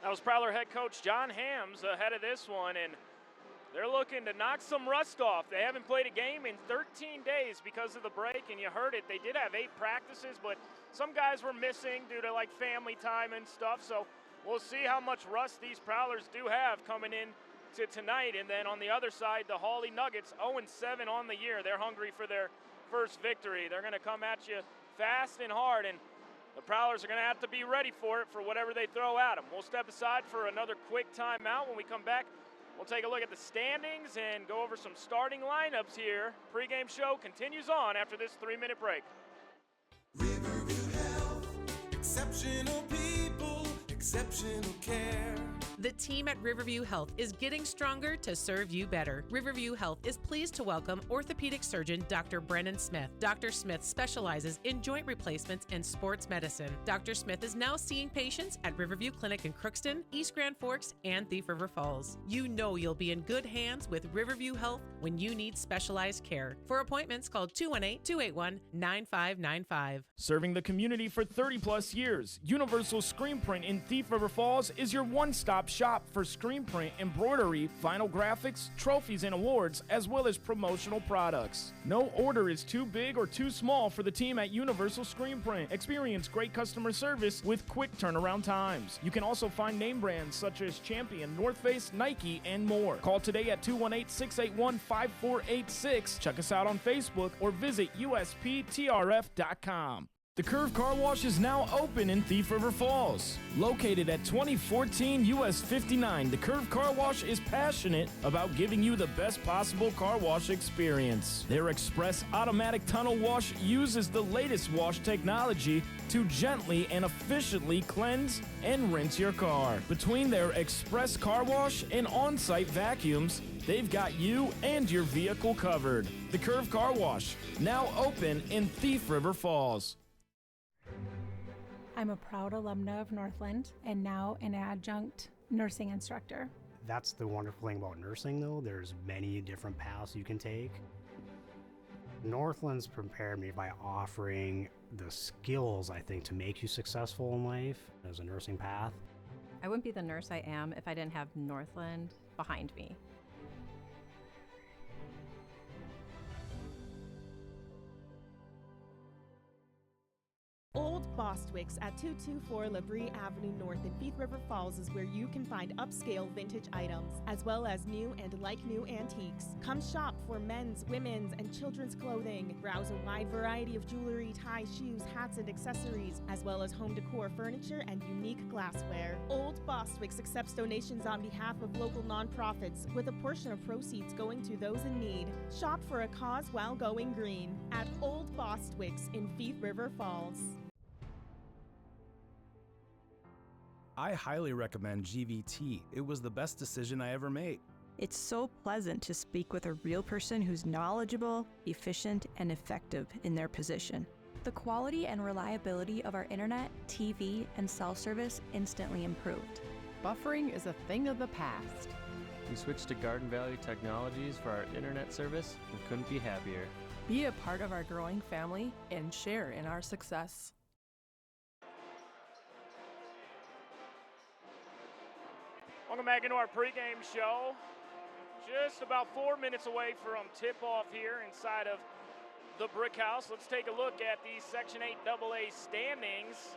That was Prowler head coach John Hams ahead of this one, and they're looking to knock some rust off. They haven't played a game in 13 days because of the break, and you heard it. They did have 8 practices, but some guys were missing due to like family time and stuff, so we'll see how much rust these Prowlers do have coming in to tonight. And then on the other side, the HAWLEY Nuggets, 0-7 on the year. They're hungry for their first victory. They're going to come at you fast and hard, and the Prowlers are going to have to be ready for it, for whatever they throw at them. We'll step aside for another quick timeout. When we come back, we'll take a look at the standings and go over some starting lineups here. Pre-game show continues on after this 3-minute break. Riverview Health, exceptional people, exceptional care. The team at Riverview Health is getting stronger to serve you better. Riverview Health is pleased to welcome orthopedic surgeon Dr. Brennan Smith. Dr. Smith specializes in joint replacements and sports medicine. Dr. Smith is now seeing patients at Riverview Clinic in Crookston, East Grand Forks, and Thief River Falls. You know you'll be in good hands with Riverview Health when you need specialized care. For appointments, call 218-281-9595. Serving the community for 30-plus years, Universal Screen Print in Thief River Falls is your one-stop shop for screen print, embroidery, vinyl graphics, trophies, and awards, as well as promotional products. No order is too big or too small for the team at Universal Screen Print. Experience great customer service with quick turnaround times. You can also find name brands such as Champion, North Face, Nike, and more. Call today at 218-681-5486. Check us out on Facebook or visit usptrf.com. The Curve Car Wash is now open in Thief River Falls. Located at 2014 US 59, the Curve Car Wash is passionate about giving you the best possible car wash experience. Their express automatic tunnel wash uses the latest wash technology to gently and efficiently cleanse and rinse your car. Between their express car wash and on-site vacuums, they've got you and your vehicle covered. The Curve Car Wash, now open in Thief River Falls. I'm a proud alumna of Northland and now an adjunct nursing instructor. That's the wonderful thing about nursing, though. There's many different paths you can take. Northland's prepared me by offering the skills, I think, to make you successful in life as a nursing path. I wouldn't be the nurse I am if I didn't have Northland behind me. Old Bostwick's at 224 Labrie Avenue North in Thief River Falls is where you can find upscale vintage items, as well as new and like-new antiques. Come shop for men's, women's, and children's clothing. Browse a wide variety of jewelry, ties, shoes, hats, and accessories, as well as home decor furniture and unique glassware. Old Bostwick's accepts donations on behalf of local nonprofits, with a portion of proceeds going to those in need. Shop for a cause while going green at Old Bostwick's in Thief River Falls. I highly recommend GVT. It was the best decision I ever made. It's so pleasant to speak with a real person who's knowledgeable, efficient, and effective in their position. The quality and reliability of our internet, TV, and cell service instantly improved. Buffering is a thing of the past. We switched to Garden Valley Technologies for our internet service and couldn't be happier. Be a part of our growing family and share in our success. Welcome back into our pregame show. Just about 4 minutes away from tip-off here inside of the Brick House. Let's take a look at the Section 8 AA standings.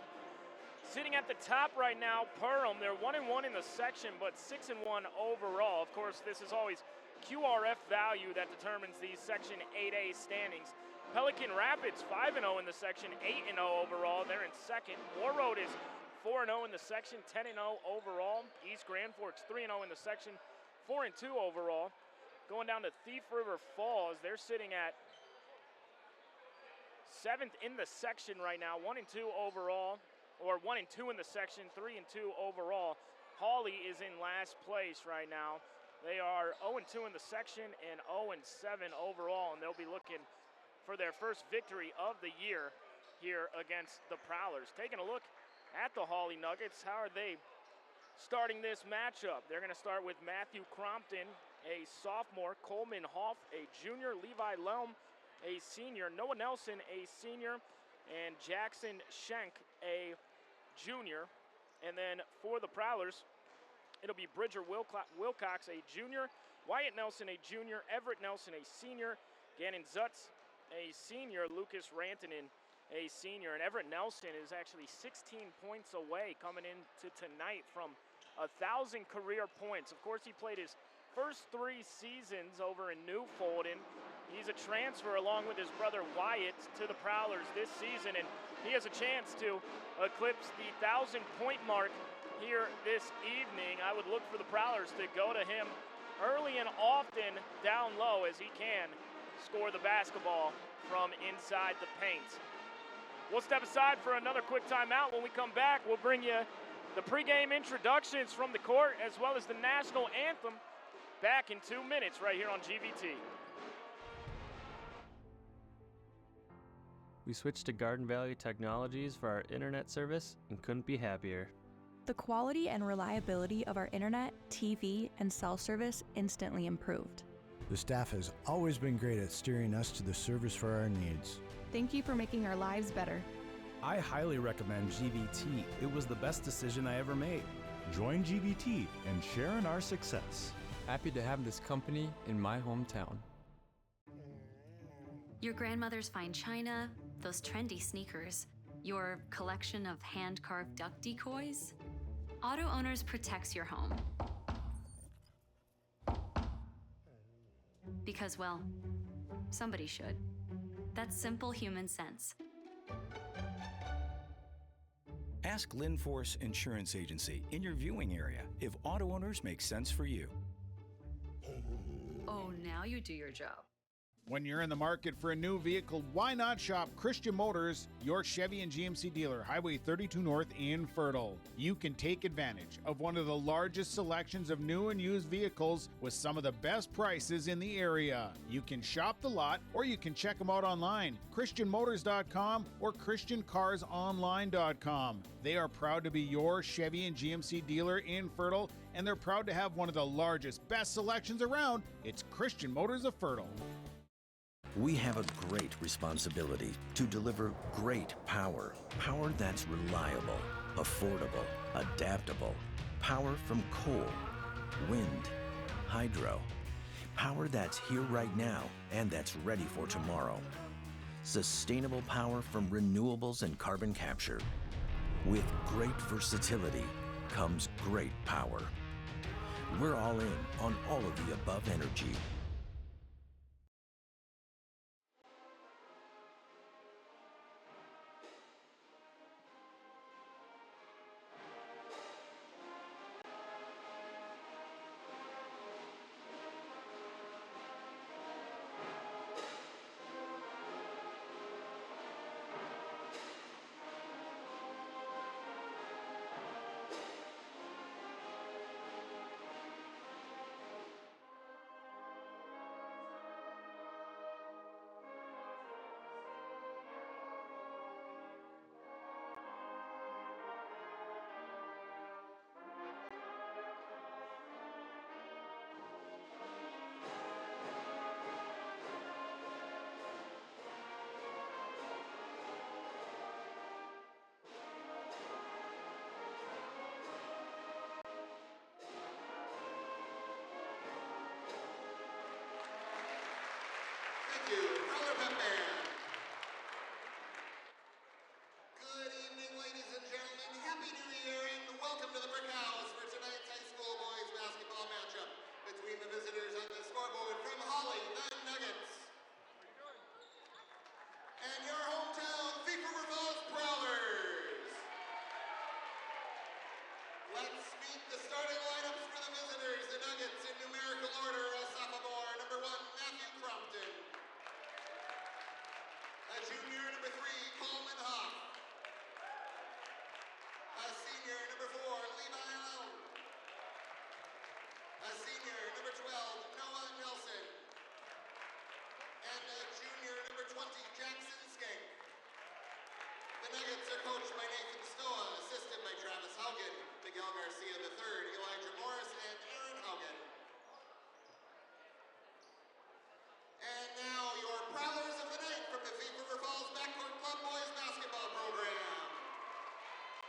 Sitting at the top right now, Perham. They're 1-1 in the section, but 6-1 overall. Of course, this is always QRF value that determines these Section 8A standings. Pelican Rapids 5-0 in the section, 8-0 overall. They're in second. Moore Road is 4-0 in the section, 10-0 overall. East Grand Forks 3-0 in the section, 4-2 overall. Going down to Thief River Falls, they're sitting at 7th in the section right now, 1-2 overall, or 1-2 in the section, 3-2 overall. HAWLEY is in last place right now. They are 0-2 in the section and 0-7 overall, and they'll be looking for their first victory of the year here against the Prowlers. Taking a look at the HAWLEY Nuggets, how are they starting this matchup? They're going to start with Matthew Crompton, a sophomore, Coleman Hoff, a junior, Levi Lelm, a senior, Noah Nelson, a senior, and Jackson Schenk, a junior. And then for the Prowlers, it'll be Bridger Wilcox, a junior, Wyatt Nelson, a junior, Everett Nelson, a senior, Gannon Zutz, a senior, Lucas Rantanen, a senior. And Everett Nelson is actually 16 points away coming into tonight from 1,000 career points. Of course, he played his first 3 seasons over in Newfold, and he's a transfer along with his brother Wyatt to the Prowlers this season, and he has a chance to eclipse the 1,000-point mark here this evening. I would look for the Prowlers to go to him early and often down low as he can score the basketball from inside the paint. We'll step aside for another quick timeout. When we come back, we'll bring you the pregame introductions from the court as well as the national anthem back in 2 minutes right here on GVT. We switched to Garden Valley Technologies for our internet service and couldn't be happier. The quality and reliability of our internet, TV, and cell service instantly improved. The staff has always been great at steering us to the service for our needs. Thank you for making our lives better. I highly recommend GVT. It was the best decision I ever made. Join GVT and share in our success. Happy to have this company in my hometown. Your grandmother's fine china, those trendy sneakers, your collection of hand-carved duck decoys. Auto Owners protects your home. Because, well, somebody should. That's simple human sense. Ask Linforce Insurance Agency in your viewing area if Auto Owners makes sense for you. Oh, now you do your job. When you're in the market for a new vehicle, why not shop Christian Motors, your Chevy and GMC dealer, Highway 32 North in Fertile. You can take advantage of one of the largest selections of new and used vehicles with some of the best prices in the area. You can shop the lot or you can check them out online, christianmotors.com or christiancarsonline.com. They are proud to be your Chevy and GMC dealer in Fertile, and they're proud to have one of the largest, best selections around. It's Christian Motors of Fertile. We have a great responsibility to deliver great power. Power that's reliable, affordable, adaptable. Power from coal, wind, hydro. Power that's here right now and that's ready for tomorrow. Sustainable power from renewables and carbon capture. With great versatility comes great power. We're all in on all of the above energy. Good evening, ladies and gentlemen. Happy New Year and welcome to the Brick House for tonight's high school boys basketball matchup between the visitors on the scoreboard from HAWLEY, the Nuggets, and your hometown Thief River Falls Prowlers. Let's meet the starting lineups for the visitors. The Nuggets in numerical order: a sophomore, number 1, Matthew Crompton; a junior, number 3, Coleman Hoff; a senior, number 4, Levi Allen; a senior, number 12, Noah Nelson; and a junior, number 20, Jackson Skank. The Nuggets are coached by Nathan Stoa, assisted by Travis Haugen, Miguel Garcia III, Elijah Morris, and Aaron Haugen. And now your Prowlers of the night from the Thief River Falls Backcourt Club Boys Basketball Program.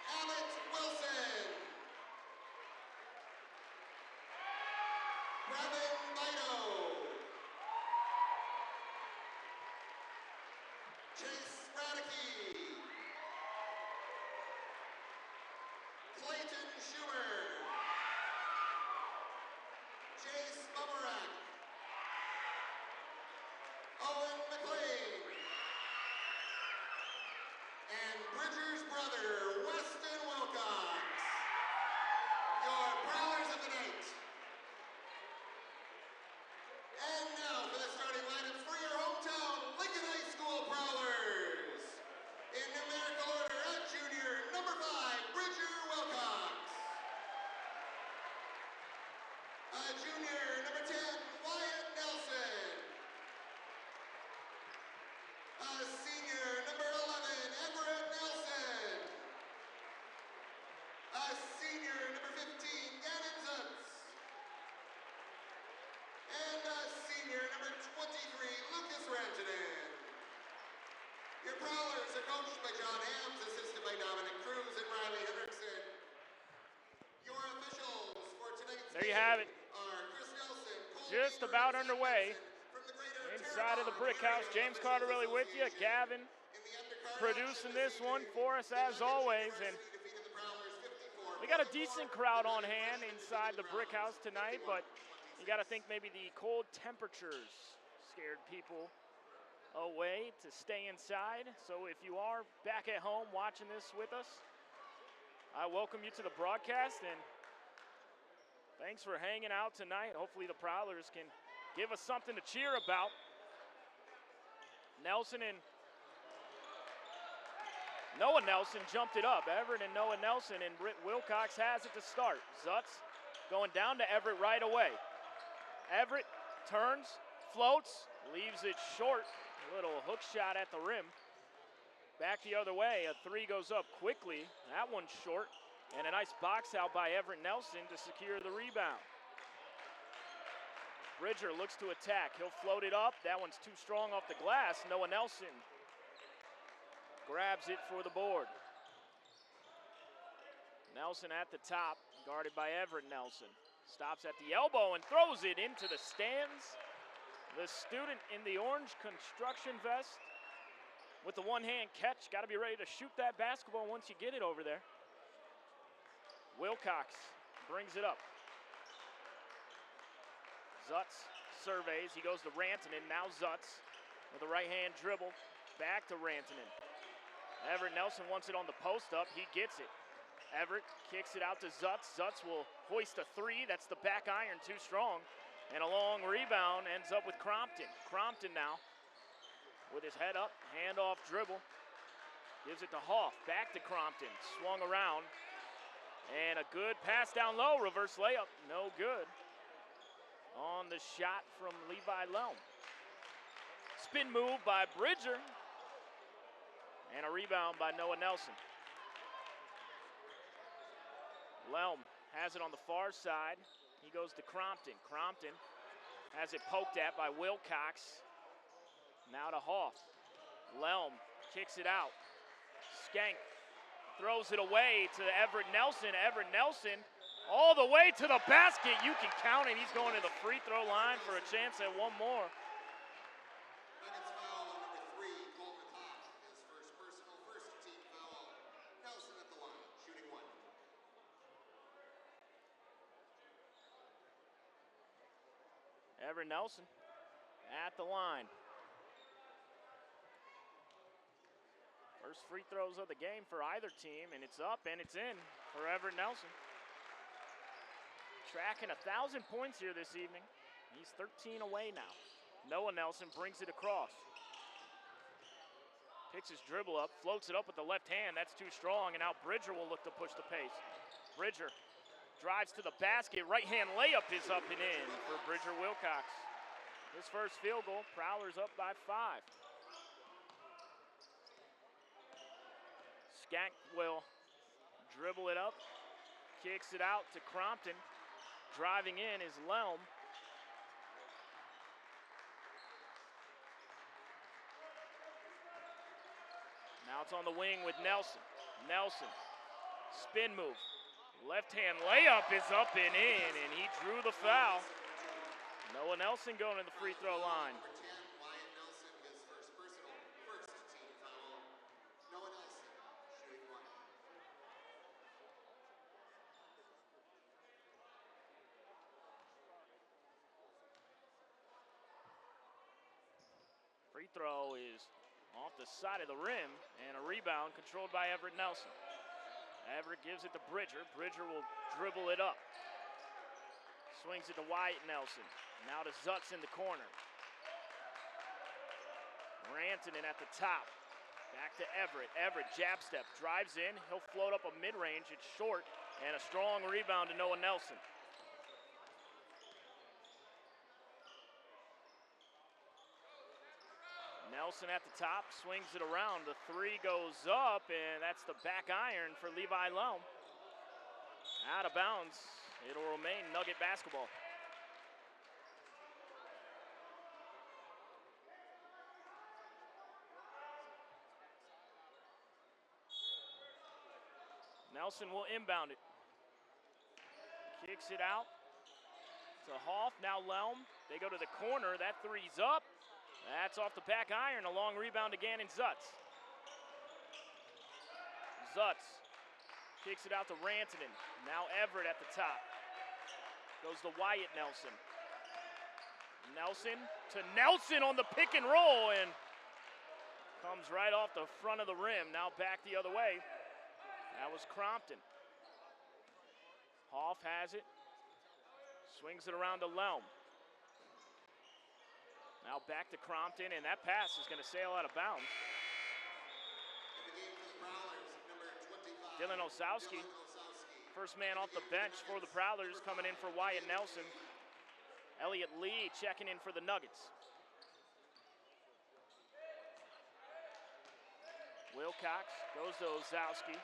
Emmett Wilson, Chase Radicke, Clayton Schumer, Chase Bummerak, Owen McLean, and Bridger's brother, Weston Wilcox, your prowlers of the night. And now for the starting lineups for your hometown Lincoln High School Prowlers. In numerical order at junior, number 5, Bridger Wilcox. Junior, number 10, Wyatt Nelson. Senior, number 11, Everett Nelson. Senior, number 15, Gannon Zutz. And senior, number 23, Lucas Rantanen. Your Prowlers are coached by John Hams, assisted by Dominic Cruz and Riley Hendrickson. Your officials for tonight's There you have it. are Chris Nelson, Just about underway. Inside of the Brick House, James Carter really with you. Gavin producing this one for us as always. And we got a decent crowd on hand inside the Brick House tonight, but you got to think maybe the cold temperatures scared people away to stay inside. So if you are back at home watching this with us, I welcome you to the broadcast, and thanks for hanging out tonight. Hopefully the Prowlers can give us something to cheer about. Nelson and Noah Nelson jumped it up. Everett and Noah Nelson, and Wilcox has it to start. Zutz going down to Everett right away. Everett turns, floats, leaves it short. A little hook shot at the rim. Back the other way, a 3 goes up quickly. That one's short. And a nice box out by Everett Nelson to secure the rebound. Bridger looks to attack. He'll float it up. That one's too strong off the glass. Noah Nelson grabs it for the board. Nelson at the top, guarded by Everett Nelson. Stops at the elbow and throws it into the stands. The student in the orange construction vest with the one-hand catch. Got to be ready to shoot that basketball once you get it over there. Wilcox brings it up. Zutz surveys. He goes to Rantanen. Now Zutz with a right-hand dribble. Back to Rantanen. Everett Nelson wants it on the post up. He gets it. Everett kicks it out to Zutz. Zutz will hoist a 3. That's the back iron, too strong. And a long rebound ends up with Crompton. Crompton now with his head up, handoff dribble. Gives it to Hoff. Back to Crompton. Swung around. And a good pass down low. Reverse layup. No good. On the shot from Levi Lelm. Spin move by Bridger. And a rebound by Noah Nelson. Lelm has it on the far side. He goes to Crompton. Crompton has it poked at by Wilcox. Now to Hoff. Lelm kicks it out. Skank throws it away to Everett Nelson. Everett Nelson all the way to the basket. You can count it. He's going to the free throw line for a chance at one more. Nuggets foul on number 3, Coleman Hawk. His first personal, first team foul. Nelson at the line, shooting 1. Everett Nelson at the line. First free throws of the game for either team, and it's up and it's in for Everett Nelson. Tracking 1,000 points here this evening. He's 13 away now. Noah Nelson brings it across. Picks his dribble up, floats it up with the left hand. That's too strong, and now Bridger will look to push the pace. Bridger drives to the basket. Right hand layup is up and in for Bridger Wilcox. His first field goal. Prowlers up by 5. Skank will dribble it up, kicks it out to Crompton. Driving in is Lelm. Now it's on the wing with Nelson. Nelson, spin move. Left hand layup is up and in, and he drew the foul. Noah Nelson going to the free throw line. Number 10, Wyatt Nelson, his first personal, first team foul. Noah Nelson, shooting one. Free throw is off the side of the rim, and a rebound controlled by Everett Nelson. Everett gives it to Bridger. Bridger will dribble it up. Swings it to Wyatt Nelson. Now to Zutz in the corner. Rantanen at the top. Back to Everett. Everett jab step, drives in. He'll float up a mid-range. It's short, and a strong rebound to Noah Nelson. Nelson at the top, swings it around. The three goes up, and that's the back iron for Levi Lelm. Out of bounds. It'll remain Nugget basketball. Nelson will inbound it. Kicks it out to Hoff. Now Lelm. They go to the corner. That three's up. That's off the back iron. A long rebound again in Zutz. Zutz kicks it out to Rantanen. Now Everett at the top. Goes to Wyatt Nelson. Nelson to Nelson on the pick and roll, and comes right off the front of the rim. Now back the other way. That was Crompton. Hoff has it. Swings it around to Lelm. Now back to Crompton, and that pass is going to sail out of bounds. Dylan Osowski, first man off the bench for the Prowlers, coming in for Wyatt Nelson. Elliott Lee checking in for the Nuggets. Wilcox goes to Osowski.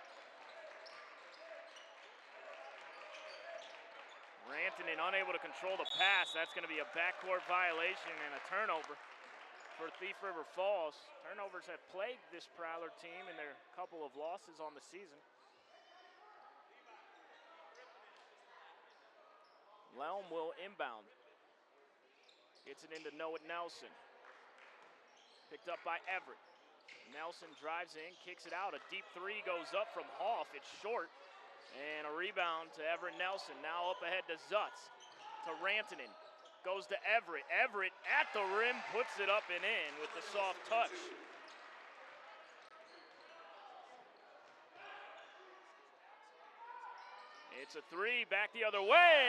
Rantanen unable to control the pass. That's going to be a backcourt violation and a turnover for Thief River Falls. Turnovers have plagued this Prowler team in their couple of losses on the season. Lelm will inbound. Gets it into Noah Nelson. Picked up by Everett. Nelson drives in, kicks it out. A deep three goes up from Hoff. It's short. And a rebound to Everett Nelson. Now up ahead to Zutz. To Rantanen. Goes to Everett. Everett at the rim, puts it up and in with the soft touch. It's a three, back the other way,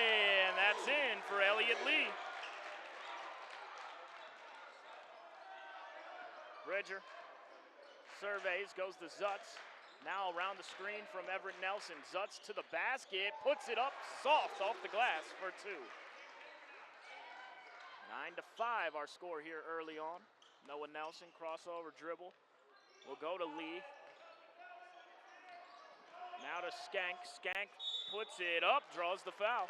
and that's in for Elliott Lee. Bridger surveys, goes to Zutz. Now around the screen from Everett Nelson. Zutz to the basket, puts it up soft off the glass for two. 9-5 our score here early on. Noah Nelson, crossover dribble. Will go to Lee. Now to Skank. Skank puts it up, draws the foul.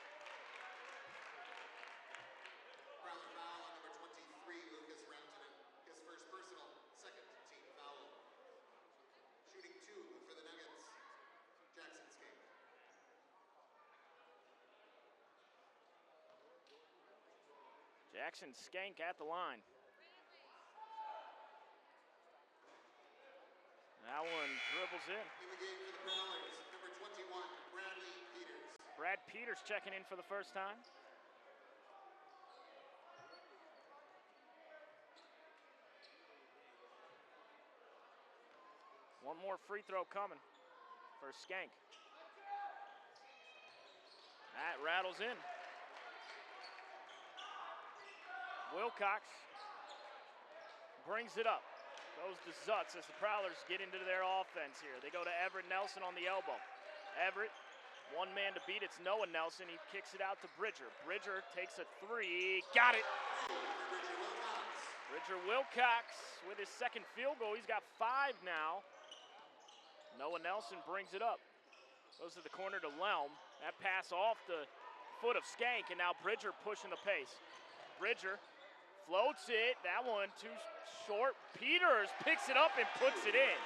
Jackson Skank at the line. That one dribbles in. In the game for the Prowlers, number 21, Bradley Peters. Brad Peters checking in for the first time. One more free throw coming for Skank. That rattles in. Wilcox brings it up. Goes to Zutz as the Prowlers get into their offense here. They go to Everett Nelson on the elbow. Everett, one man to beat. It's Noah Nelson. He kicks it out to Bridger. Bridger takes a three. Got it. Bridger Wilcox with his second field goal. He's got 5 now. Noah Nelson brings it up. Goes to the corner to Lelm. That pass off the foot of Skank, and now Bridger pushing the pace. Bridger floats it. That one too short. Peters picks it up and puts it in.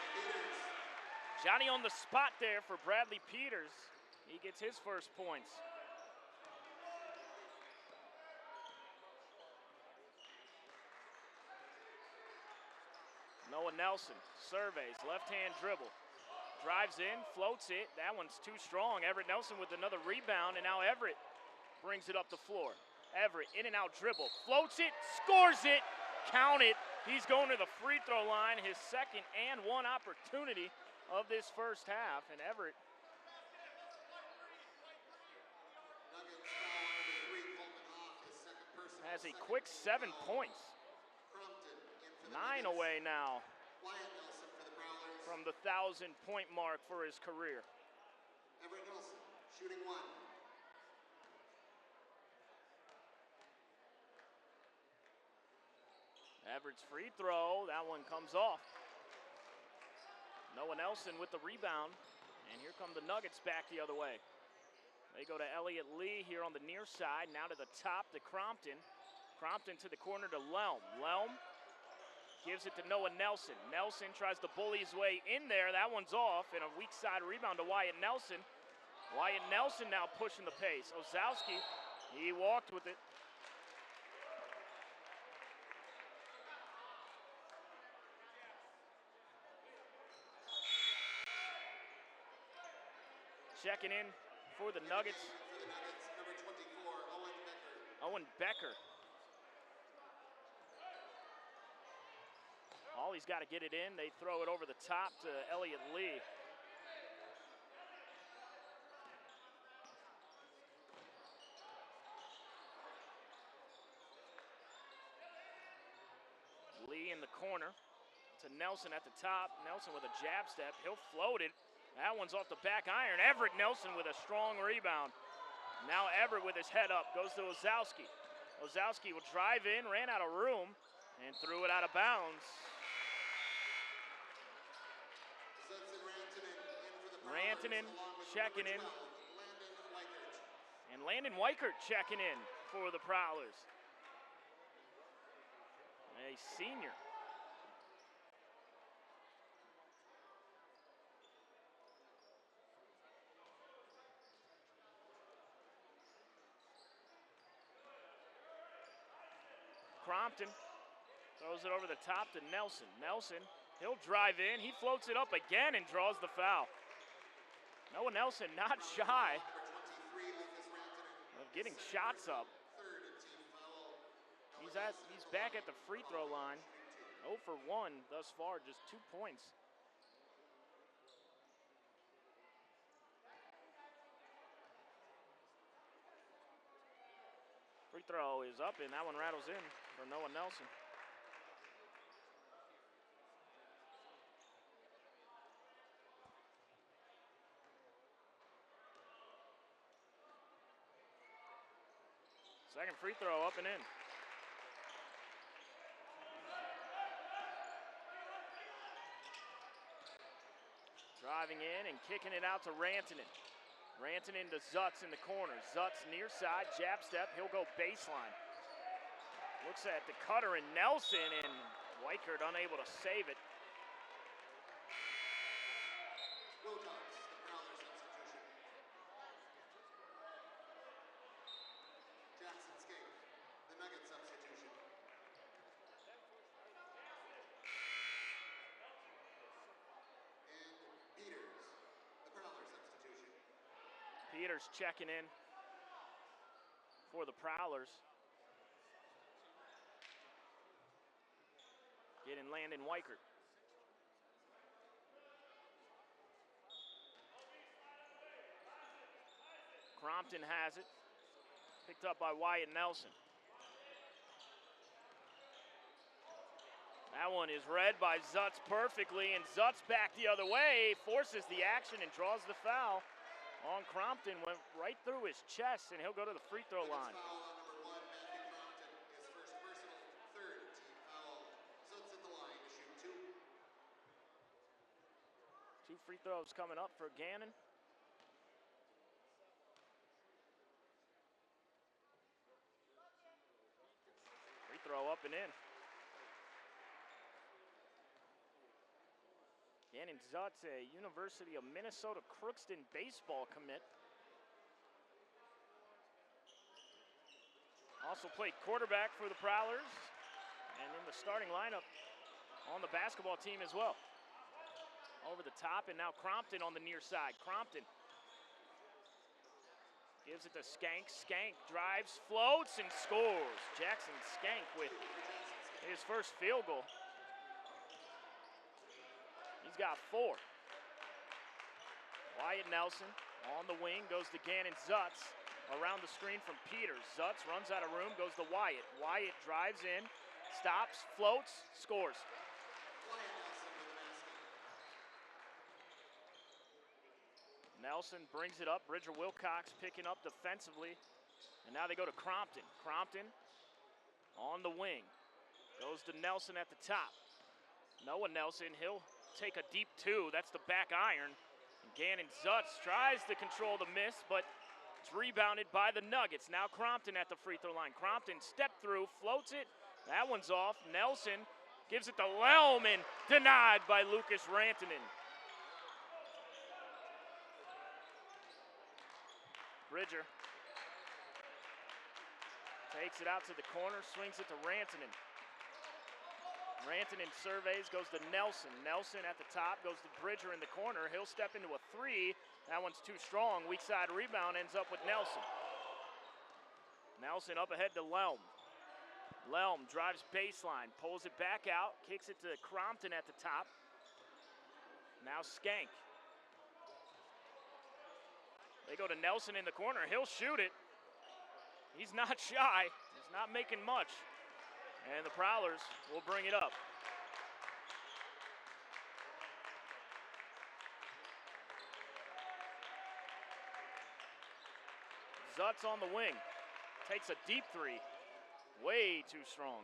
Johnny on the spot there for Bradley Peters. He gets his first points. Noah Nelson surveys, left-hand dribble. Drives in, floats it. That one's too strong. Everett Nelson with another rebound, and now Everett brings it up the floor. Everett, in and out dribble, floats it, scores it, count it. He's going to the free throw line, his second and one opportunity of this first half, and Everett has a quick 7 points. 9 away now from the 1,000-point mark for his career. Everett Nelson, shooting one. Everett's free throw, that one comes off. Noah Nelson with the rebound, and here come the Nuggets back the other way. They go to Elliott Lee here on the near side, now to the top to Crompton. Crompton to the corner to Lelm. Lelm gives it to Noah Nelson. Nelson tries to bully his way in there, that one's off, and a weak side rebound to Wyatt Nelson. Wyatt Nelson now pushing the pace. Ozowski, he walked with it. Checking in for the Nuggets. Number 24, Owen Becker. Owen Becker. Hawley's got to get it in. They throw it over the top to Elliott Lee. Lee in the corner to Nelson at the top. Nelson with a jab step. He'll float it. That one's off the back iron. Everett Nelson with a strong rebound. Now Everett with his head up goes to Ozowski. Ozowski will drive in, ran out of room, and threw it out of bounds. Rantanen checking in. And Landon Weichert checking in for the Prowlers. A senior. Crompton throws it over the top to Nelson. Nelson, he'll drive in. He floats it up again and draws the foul. Noah Nelson not shy of getting shots up. He's back at the free throw line. 0 for 1 thus far, just 2 points. Free throw is up, and that one rattles in for Noah Nelson. Second free throw up and in. Driving in and kicking it out to Rantanen. Rantanen to Zutz in the corner. Zutz near side, jab step, he'll go baseline. Looks at the cutter and Nelson, and Weichert unable to save it. Wilcox, the Prowler substitution. Jackson Skate, the Nugget substitution. And Peters, the Prowler substitution. Peters checking in for the Prowlers. Getting Landon Weichert. Crompton has it. Picked up by Wyatt Nelson. That one is read by Zutz perfectly, and Zutz back the other way, forces the action and draws the foul on Crompton. Went right through his chest, and he'll go to the free throw line. Foul on number 1, Matthew Crompton, his first personal, third team foul. Zutz at the line to shoot 2. 2 free throws coming up for Gannon. Free throw up and in. Gannon Zutz, a University of Minnesota Crookston baseball commit. Also played quarterback for the Prowlers. And in the starting lineup on the basketball team as well. Over the top, and now Crompton on the near side. Crompton gives it to Skank. Skank drives, floats, and scores. Jackson Skank with his first field goal. He's got 4. Wyatt Nelson on the wing, goes to Gannon Zutz. Around the screen from Peters. Zutz runs out of room, goes to Wyatt. Wyatt drives in, stops, floats, scores. Nelson brings it up. Bridger Wilcox picking up defensively. And now they go to Crompton. Crompton on the wing. Goes to Nelson at the top. Noah Nelson, he'll take a deep 2. That's the back iron. And Gannon Zutz tries to control the miss, but it's rebounded by the Nuggets. Now Crompton at the free throw line. Crompton step through, floats it. That one's off. Nelson gives it to Lelm and denied by Lucas Rantanen. Bridger takes it out to the corner, swings it to Rantanen. Rantanen surveys, goes to Nelson. Nelson at the top, goes to Bridger in the corner. He'll step into a 3. That one's too strong. Weak side rebound ends up with Nelson. Nelson up ahead to Lelm. Lelm drives baseline, pulls it back out, kicks it to Crompton at the top. Now Skank. They go to Nelson in the corner. He'll shoot it. He's not shy. He's not making much. And the Prowlers will bring it up. Zutz on the wing. Takes a deep 3. Way too strong.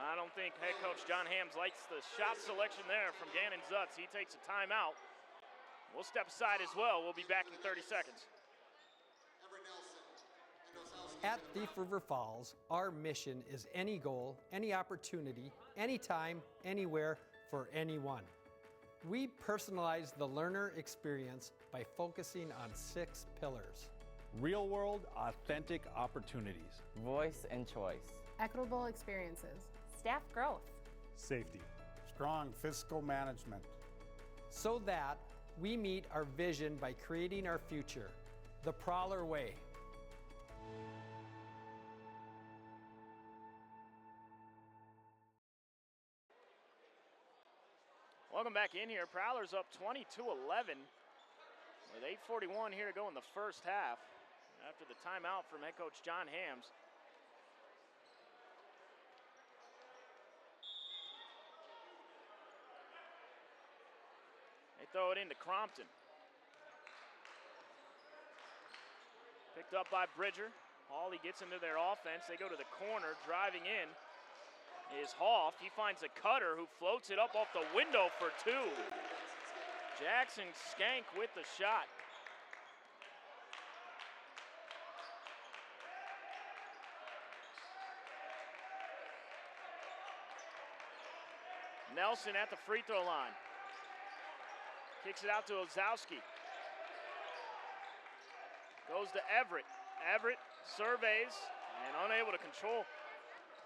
I don't think head coach John Hams likes the shot selection there from Gannon Zutz. He takes a timeout. We'll step aside as well. We'll be back in 30 seconds. At Thief River Falls, our mission is any goal, any opportunity, anytime, anywhere, for anyone. We personalize the learner experience by focusing on 6 pillars. Real-world, authentic opportunities. Voice and choice. Equitable experiences. Staff growth. Safety. Strong fiscal management. So that we meet our vision by creating our future, the Prowler way. Welcome back in here. Prowlers up 22-11 with 8:41 here to go in the first half after the timeout from head coach John Hams. They throw it into Crompton. Picked up by Bridger. Hawley gets into their offense. They go to the corner. Driving in is Hoff. He finds a cutter who floats it up off the window for 2. Jackson Skank with the shot. Nelson at the free throw line. Kicks it out to Ozowski. Goes to Everett. Everett surveys and unable to control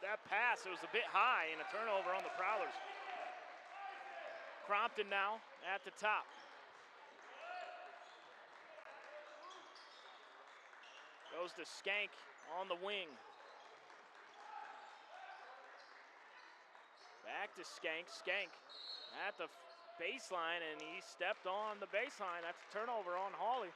that pass. It was a bit high and a turnover on the Prowlers. Crompton now at the top. Goes to Skank on the wing. Back to Skank. Skank at the baseline, and he stepped on the baseline. That's a turnover on Hawley.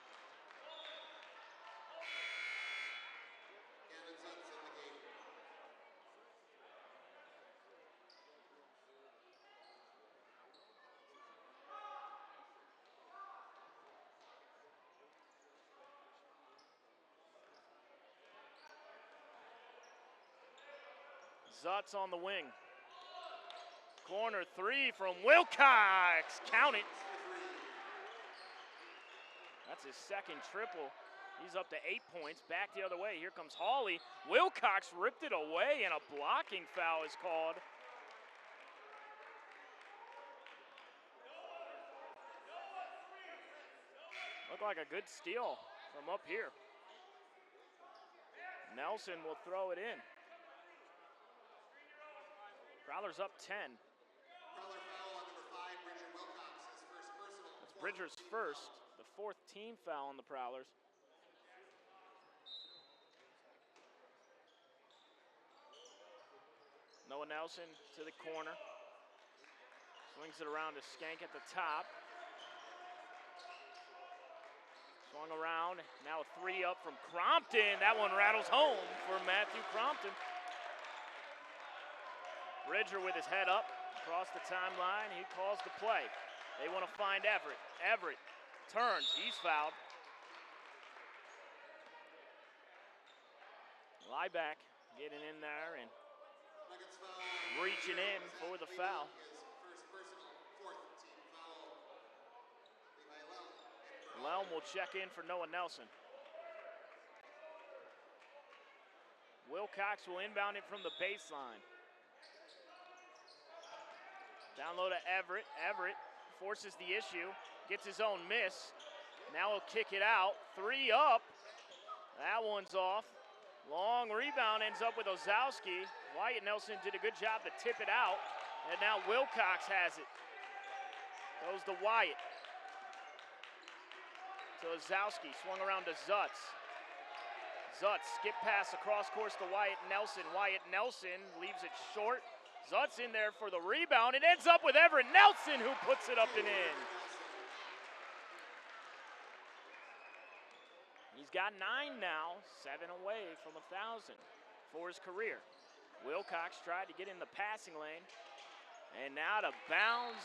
Zutz on the wing. Corner 3 from Wilcox. Count it. That's his second triple. He's up to 8 points. Back the other way. Here comes Hawley. Wilcox ripped it away, and a blocking foul is called. Looked like a good steal from up here. Nelson will throw it in. Prowler's up 10. Prowler foul on number 5, Bridger Wilcox, his first personal. That's Bridger's first, the 4th team foul on the Prowlers. Noah Nelson to the corner. Swings it around to Skank at the top. Swung around, now a 3 up from Crompton. That one rattles home for Matthew Crompton. Bridger with his head up across the timeline. He calls the play. They want to find Everett. Everett turns, he's fouled. Lieback getting in there and reaching in for the foul. Lelm will check in for Noah Nelson. Wilcox will inbound it from the baseline. Down low to Everett. Everett forces the issue, gets his own miss. Now he'll kick it out. 3 up. That one's off. Long rebound ends up with Ozowski. Wyatt Nelson did a good job to tip it out. And now Wilcox has it. Goes to Wyatt. To Ozowski, swung around to Zutz. Zutz, skip pass across course to Wyatt Nelson. Wyatt Nelson leaves it short. Zutz in there for the rebound. It ends up with Everett Nelson who puts it up and in. He's got 9 now, 7 away from 1,000 for his career. Wilcox tried to get in the passing lane. And now to bounds.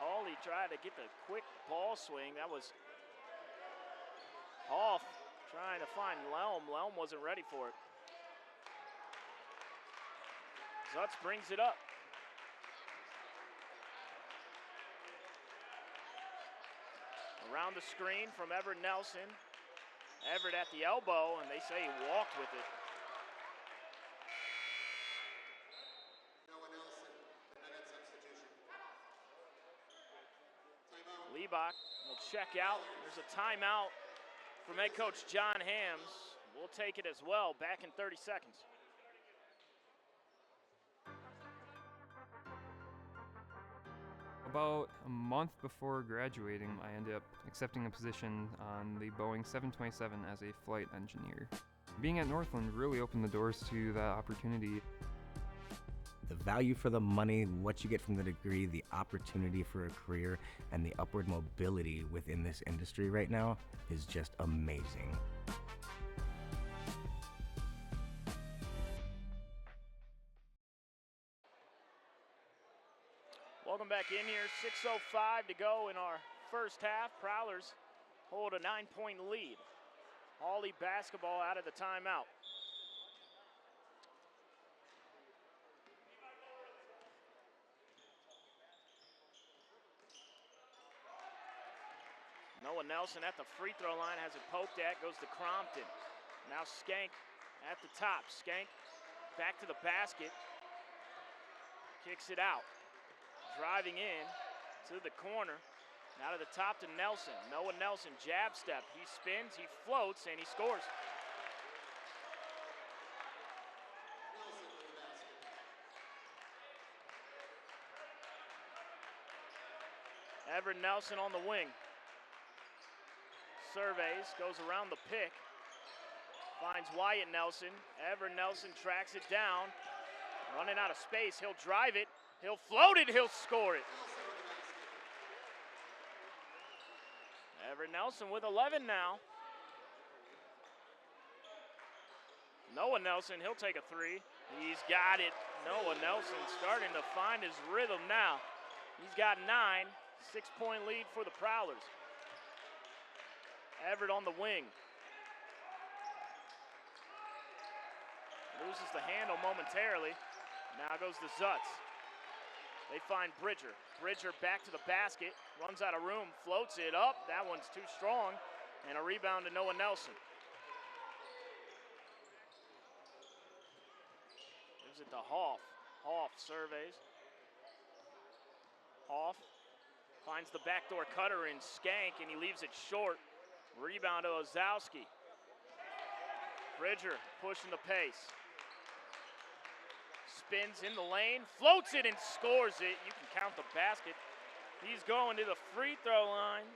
Hawley tried to get the quick ball swing. That was Hoff trying to find Lelm. Lelm wasn't ready for it. Zutz brings it up. Around the screen from Everett Nelson. Everett at the elbow, and they say he walked with it. Noah Nelson, the Nuggets substitution. Timeout. Liebach will check out. There's a timeout from head coach John Hams. We'll take it as well. Back in 30 seconds. About a month before graduating, I ended up accepting a position on the Boeing 727 as a flight engineer. Being at Northland really opened the doors to that opportunity. The value for the money, what you get from the degree, the opportunity for a career, and the upward mobility within this industry right now is just amazing. Welcome back in here. 6:05 to go in our first half. Prowlers hold a 9-point lead. Hawley basketball out of the timeout. Noah Nelson at the free throw line has it poked at, goes to Crompton. Now Skank at the top. Skank back to the basket, kicks it out. Driving in to the corner, now to the top to Nelson. Noah Nelson, jab step, he spins, he floats, and he scores. Everett Nelson on the wing. Surveys, goes around the pick. Finds Wyatt Nelson. Everett Nelson tracks it down. Running out of space, he'll drive it. He'll float it, he'll score it. Everett Nelson with 11 now. Noah Nelson, he'll take a 3. He's got it. Noah Nelson starting to find his rhythm now. He's got 9, 6-point lead for the Prowlers. Everett on the wing. Loses the handle momentarily. Now goes to Zutz. They find Bridger. Bridger back to the basket, runs out of room, floats it up. That one's too strong, and a rebound to Noah Nelson. Gives it to Hoff. Hoff surveys. Hoff finds the backdoor cutter in Skank, and he leaves it short. Rebound to Ozowski. Bridger pushing the pace. Spins in the lane, floats it and scores it. You can count the basket. He's going to the free throw line.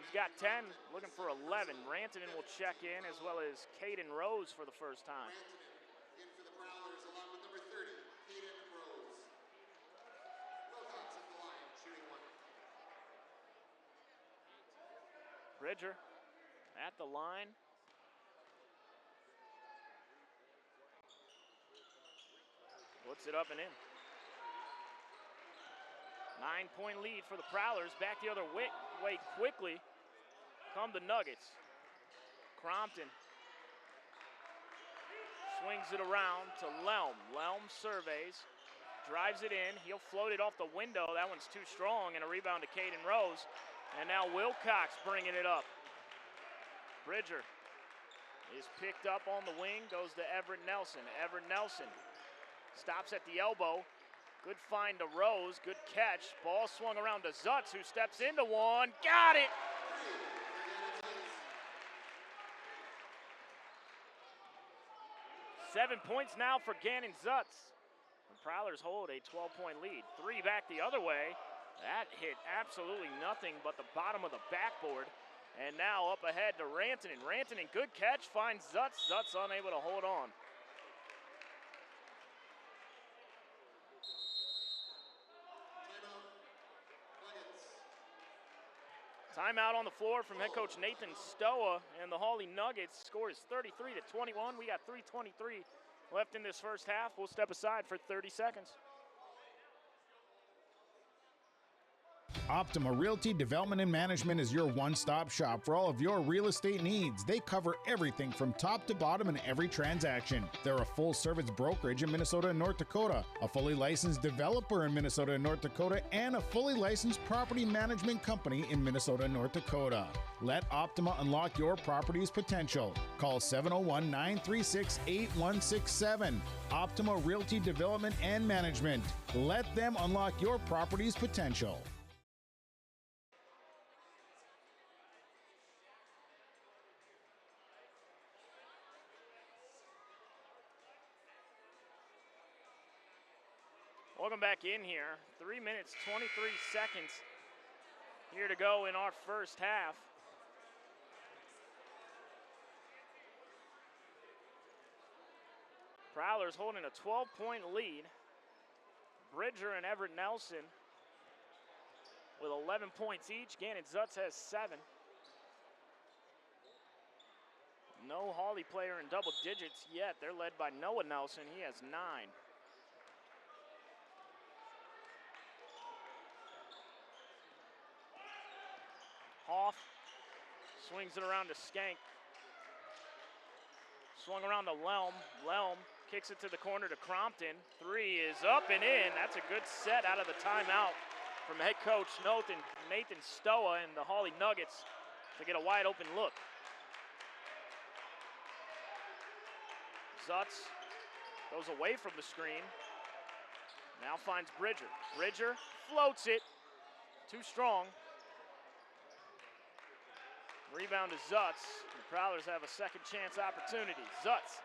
He's got 10, looking for 11. Rantanen will check in, as well as Caden Rose for the first time. In for the Prowlers, along with number 30, Hayden Rose. Wilcox at the line, shooting one. Bridger at the line. Puts it up and in. 9-point lead for the Prowlers. Back the other way quickly come the Nuggets. Crompton swings it around to Lelm. Lelm surveys, drives it in. He'll float it off the window. That one's too strong, and a rebound to Caden Rose. And now Wilcox bringing it up. Bridger is picked up on the wing, goes to Everett Nelson. Everett Nelson stops at the elbow. Good find to Rose, good catch. Ball swung around to Zutz, who steps into one. Got it! Seven points now for Gannon Zutz. The Prowlers hold a 12-point lead. 3 back the other way. That hit absolutely nothing but the bottom of the backboard. And now up ahead to Rantanen. Rantanen, good catch, finds Zutz. Zutz unable to hold on. Timeout on the floor from head coach Nathan Stoa, and the Hawley Nuggets score is 33-21. We got 3:23 left in this first half. We'll step aside for 30 seconds. Optima Realty Development and Management is your one-stop shop for all of your real estate needs. They cover everything from top to bottom in every transaction. They're a full-service brokerage in Minnesota and North Dakota, a fully licensed developer in Minnesota and North Dakota, and a fully licensed property management company in Minnesota and North Dakota. Let Optima unlock your property's potential. Call 701-936-8167. Optima Realty Development and Management. Let them unlock your property's potential. Welcome back in here. 3 minutes, 23 seconds here to go in our first half. Prowlers holding a 12-point lead. Bridger and Everett Nelson with 11 points each. Gannon Zutz has 7. No Hawley player in double digits yet. They're led by Noah Nelson. He has 9. Hoff swings it around to Skank. Swung around to Lelm. Lelm kicks it to the corner to Crompton. 3 is up and in. That's a good set out of the timeout from head coach Nathan Stoa and the Hawley Nuggets to get a wide open look. Zutz goes away from the screen. Now finds Bridger. Bridger floats it. Too strong. Rebound to Zutz. The Prowlers have a second chance opportunity. Zutz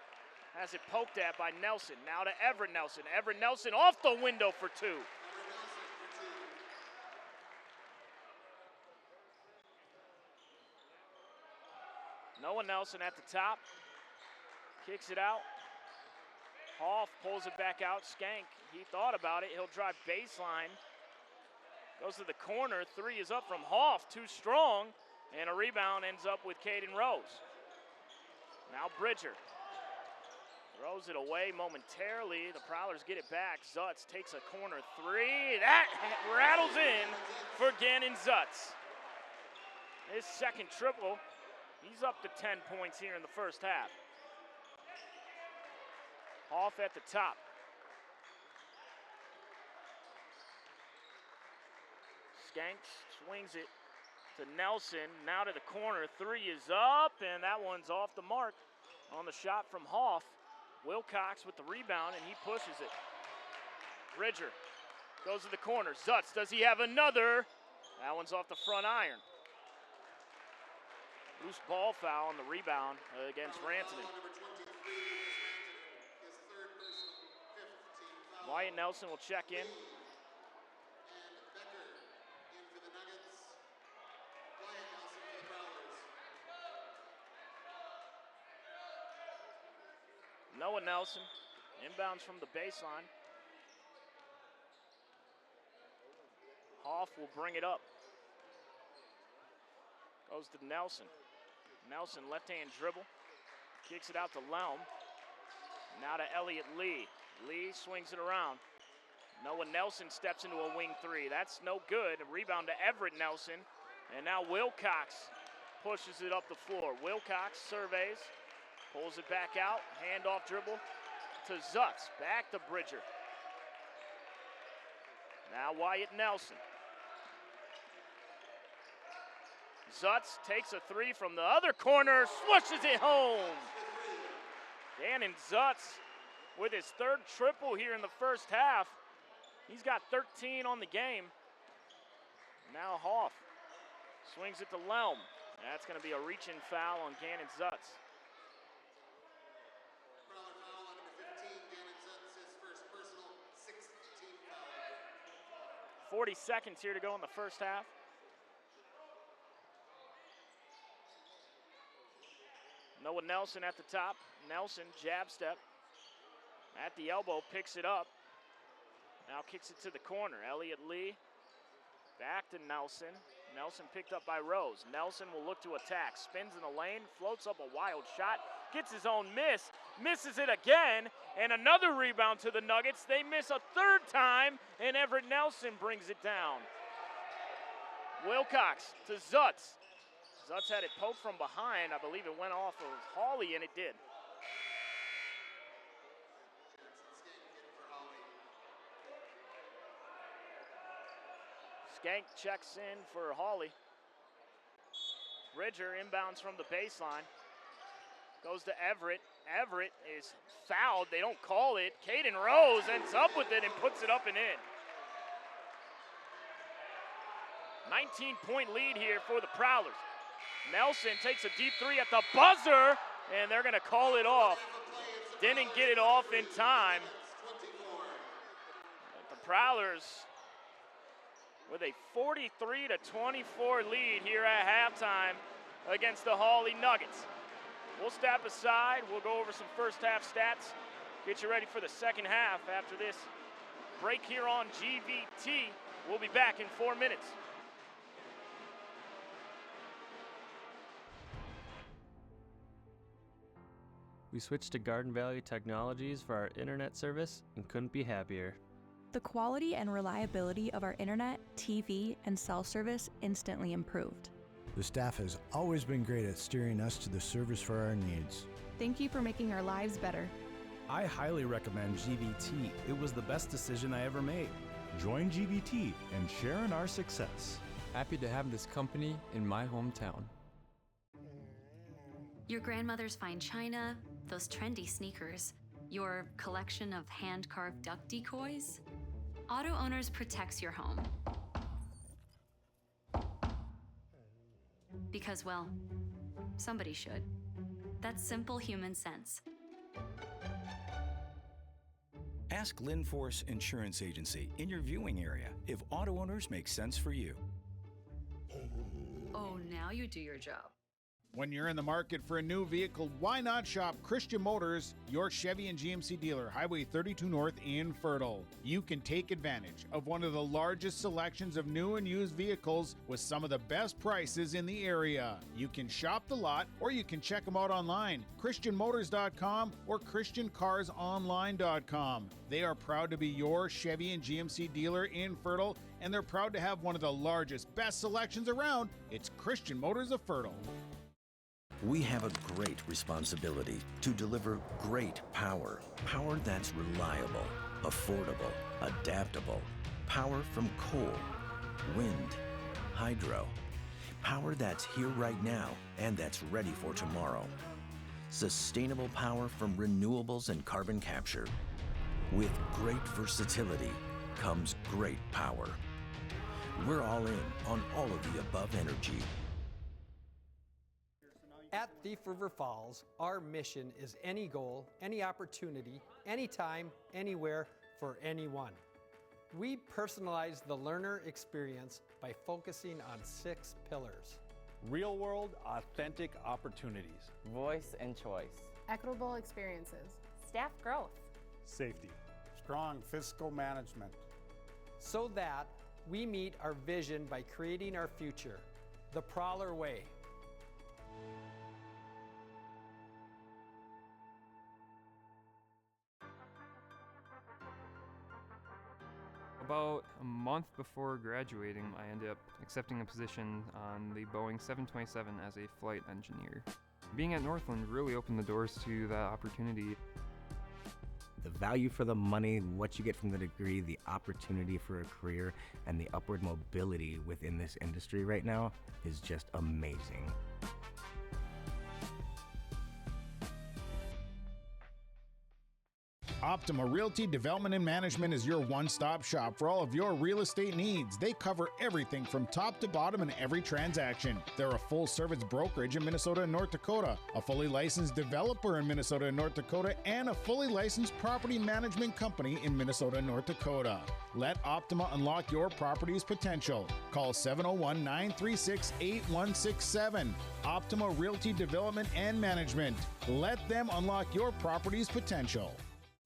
has it poked at by Nelson. Now to Everett Nelson. Everett Nelson off the window for 2. Noah Nelson at the top. Kicks it out. Hoff pulls it back out. Skank, he thought about it. He'll drive baseline. Goes to the corner. 3 is up from Hoff. Too strong. And a rebound ends up with Caden Rose. Now Bridger throws it away momentarily. The Prowlers get it back. Zutz takes a corner 3. That rattles in for Gannon Zutz. His second triple. He's up to 10 points here in the first half. Hoff at the top. Skank swings it to Nelson, now to the corner. 3 is up, and that one's off the mark on the shot from Hoff. Wilcox with the rebound, and he pushes it. Bridger goes to the corner. Zutz, does he have another? That one's off the front iron. Loose ball foul on the rebound against Rantanen. Wyatt Nelson will check in. Noah Nelson, inbounds from the baseline. Hoff will bring it up. Goes to Nelson. Nelson, left-hand dribble. Kicks it out to Lelm. Now to Elliott Lee. Lee swings it around. Noah Nelson steps into a wing three. That's no good. A rebound to Everett Nelson. And now Wilcox pushes it up the floor. Wilcox surveys. Pulls it back out, handoff dribble to Zutz, back to Bridger. Now Wyatt Nelson. Zutz takes a three from the other corner, swishes it home. Gannon Zutz with his third triple here in the first half. He's got 13 on the game. Now Hoff swings it to Lelm. That's going to be a reach-in foul on Gannon Zutz. 40 seconds here to go in the first half. Noah Nelson at the top. Nelson, jab step. At the elbow, picks it up. Now kicks it to the corner. Elliott Lee back to Nelson. Nelson picked up by Rose. Nelson will look to attack. Spins in the lane, floats up a wild shot. Gets his own miss. Misses it again. And another rebound to the Nuggets. They miss a third time, and Everett Nelson brings it down. Wilcox to Zutz. Zutz had it poked from behind. I believe it went off of HAWLEY, and it did. Skank checks in for HAWLEY. Bridger inbounds from the baseline. Goes to Everett. Everett is fouled. They don't call it. Caden Rose ends up with it and puts it up and in. 19-point lead here for the Prowlers. Nelson takes a deep three at the buzzer, and they're going to call it off. Didn't get it off in time. But the Prowlers with a 43-24 lead here at halftime against the HAWLEY Nuggets. We'll step aside. We'll go over some first half stats. Get you ready for the second half after this break here on GVT. We'll be back in 4 minutes. We switched to Garden Valley Technologies for our internet service and couldn't be happier. The quality and reliability of our internet, TV, and cell service instantly improved. The staff has always been great at steering us to the service for our needs. Thank you for making our lives better. I highly recommend GVT. It was the best decision I ever made. Join GVT and share in our success. Happy to have this company in my hometown. Your grandmother's fine china, those trendy sneakers, your collection of hand-carved duck decoys? Auto Owners protects your home. Because, well, somebody should. That's simple human sense. Ask Linforce Insurance Agency in your viewing area if auto owners make sense for you. Oh, now you do your job. When you're in the market for a new vehicle, why not shop Christian Motors, your Chevy and GMC dealer, Highway 32 North in Fertile. You can take advantage of one of the largest selections of new and used vehicles with some of the best prices in the area. You can shop the lot or you can check them out online, christianmotors.com or christiancarsonline.com. They are proud to be your Chevy and GMC dealer in Fertile, and they're proud to have one of the largest, best selections around. It's Christian Motors of Fertile. We have a great responsibility to deliver great power. Power that's reliable, affordable, adaptable. Power from coal, wind, hydro. Power that's here right now and that's ready for tomorrow. Sustainable power from renewables and carbon capture. With great versatility comes great power. We're all in on all of the above energy. Thief River Falls, our mission is any goal, any opportunity, anytime, anywhere, for anyone. We personalize the learner experience by focusing on 6 pillars. Real world, authentic opportunities. Voice and choice. Equitable experiences. Staff growth. Safety. Strong fiscal management. So that we meet our vision by creating our future, the Prowler way. About a month before graduating, I ended up accepting a position on the Boeing 727 as a flight engineer. Being at Northland really opened the doors to that opportunity. The value for the money, what you get from the degree, the opportunity for a career, and the upward mobility within this industry right now is just amazing. Optima Realty Development and Management is your one-stop shop for all of your real estate needs. They cover everything from top to bottom in every transaction. They're a full-service brokerage in Minnesota and North Dakota, a fully licensed developer in Minnesota and North Dakota, and a fully licensed property management company in Minnesota and North Dakota. Let Optima unlock your property's potential. Call 701-936-8167. Optima Realty Development and Management. Let them unlock your property's potential.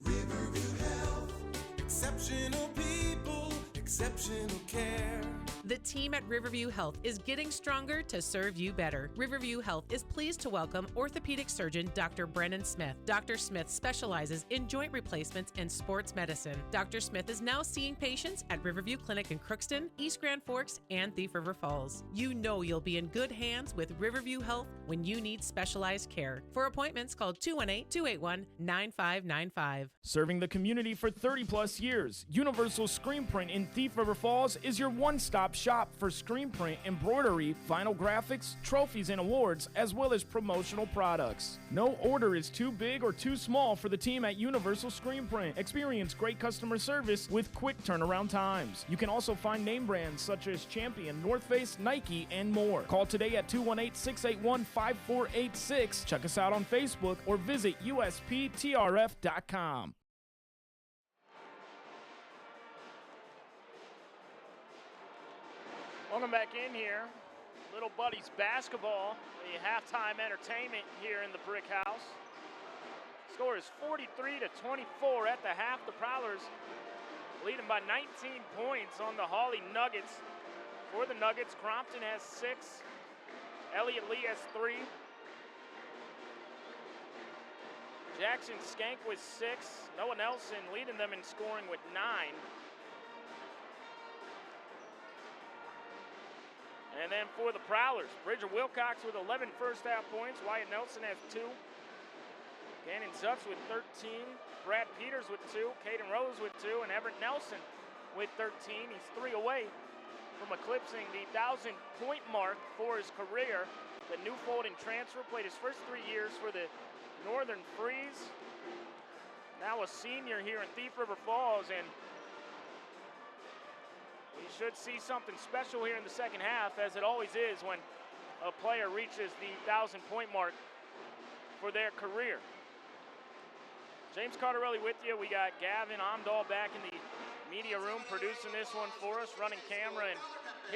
Riverview Health, exceptional people, exceptional care. The team at Riverview Health is getting stronger to serve you better. Riverview Health is pleased to welcome orthopedic surgeon Dr. Brennan Smith. Dr. Smith specializes in joint replacements and sports medicine. Dr. Smith is now seeing patients at Riverview Clinic in Crookston, East Grand Forks, and Thief River Falls. You know you'll be in good hands with Riverview Health when you need specialized care. For appointments, call 218-281-9595. Serving the community for 30 plus years, Universal Screen Print in Thief River Falls is your one-stop shop for screen print, embroidery, vinyl graphics, trophies and awards, as well as promotional products. No order is too big or too small for the team at Universal Screen Print. Experience great customer service with quick turnaround times. You can also find name brands such as Champion, North Face, Nike, and more. Call today at 218-681-5486. Check us out on Facebook or visit usptrf.com. Welcome back in here. Little Buddies basketball, the halftime entertainment here in the Brick House. Score is 43-24 at the half. The Prowlers leading by 19 points on the HAWLEY Nuggets. For the Nuggets, Crompton has 6. Elliott Lee has 3. Jackson Skank with 6. Noah Nelson leading them in scoring with 9. And then for the Prowlers, Bridger Wilcox with 11 first half points. Wyatt Nelson has 2. Gannon Zucks with 13. Brad Peters with 2. Caden Rose with 2. And Everett Nelson with 13. He's 3 away from eclipsing the 1,000-point mark for his career. The Newfoldland transfer played his first 3 years for the Northern Freeze. Now a senior here in Thief River Falls, and we should see something special here in the second half, as it always is when a player reaches the 1,000-point mark for their career. James Cardarelli with you. We got Gavin Omdahl back in the media room producing this one for us, running camera and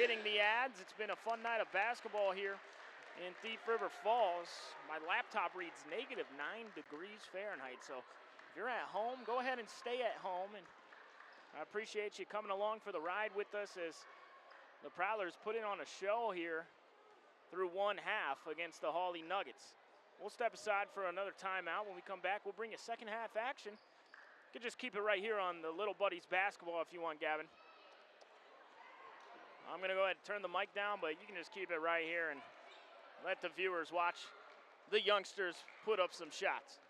hitting the ads. It's been a fun night of basketball here in Thief River Falls. My laptop reads -9 degrees Fahrenheit, so if you're at home, go ahead and stay at home, and I appreciate you coming along for the ride with us as the Prowlers put in on a show here through one half against the HAWLEY Nuggets. We'll step aside for another timeout. When we come back, we'll bring you second half action. You can just keep it right here on the Little Buddies basketball if you want, Gavin. I'm going to go ahead and turn the mic down, but you can just keep it right here and let the viewers watch the youngsters put up some shots.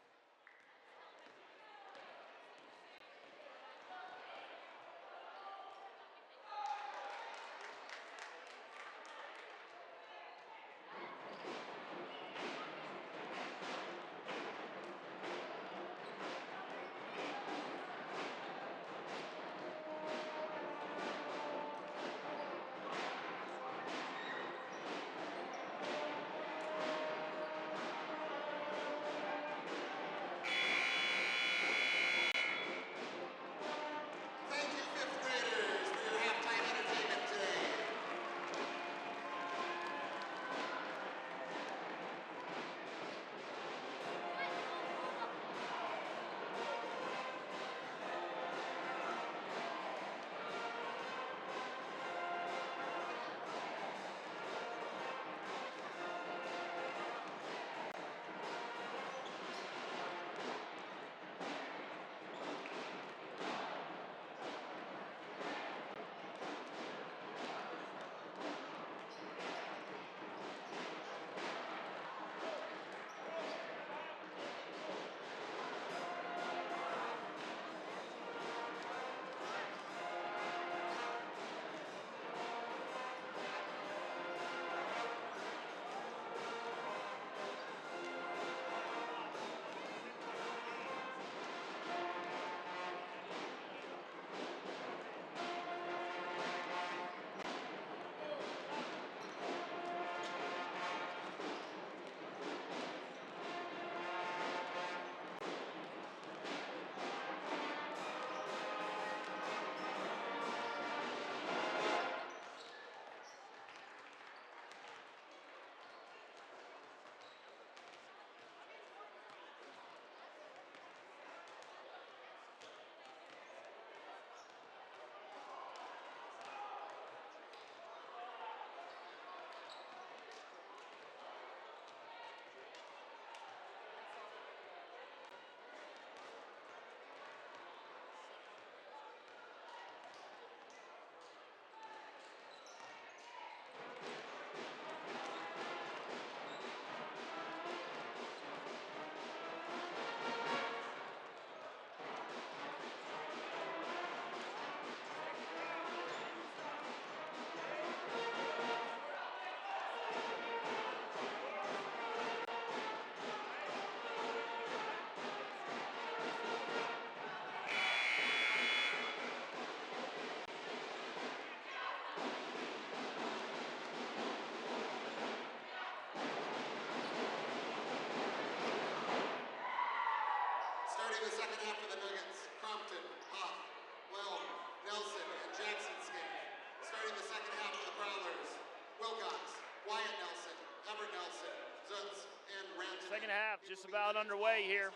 just about underway here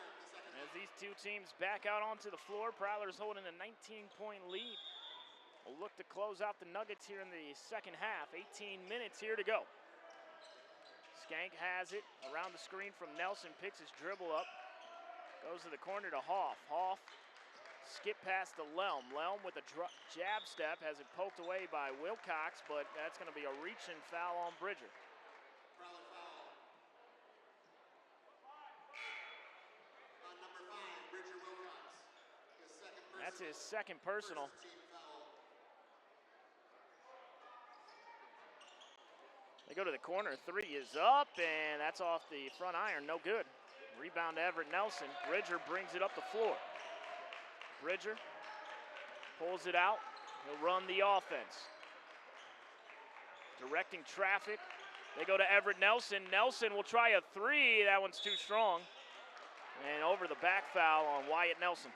as these two teams back out onto the floor. Prowlers holding a 19-point lead. We'll look to close out the Nuggets here in the second half. 18 minutes here to go. Skank has it around the screen from Nelson, picks his dribble up, goes to the corner to Hoff. Hoff skip past to Lelm. Lelm with a jab step, has it poked away by Wilcox, but that's going to be a reach and foul on Bridger. That's his second personal. They go to the corner, three is up, and that's off the front iron, no good. Rebound to Everett Nelson. Bridger brings it up the floor. Bridger pulls it out. He'll run the offense. Directing traffic. They go to Everett Nelson. Nelson will try a three. That one's too strong. And over the back foul on Wyatt Nelson.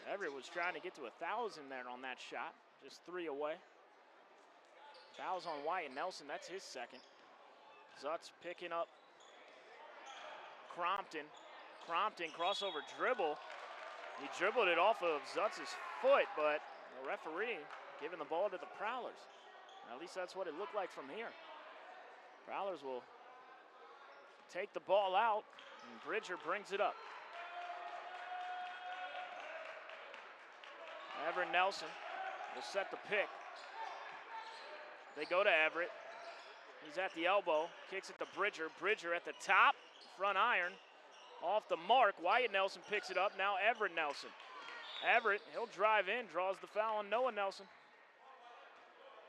Everett was trying to get to 1,000 there on that shot. Just 3 away. Fouls on Wyatt Nelson, that's his second. Zutz picking up Crompton. Crompton crossover dribble. He dribbled it off of Zutz's foot, but the referee giving the ball to the Prowlers. At least that's what it looked like from here. Prowlers will take the ball out, and Bridger brings it up. Everett Nelson will set the pick. They go to Everett. He's at the elbow, kicks it to Bridger. Bridger at the top, front iron, off the mark. Wyatt Nelson picks it up, now Everett Nelson. Everett, he'll drive in, draws the foul on Noah Nelson.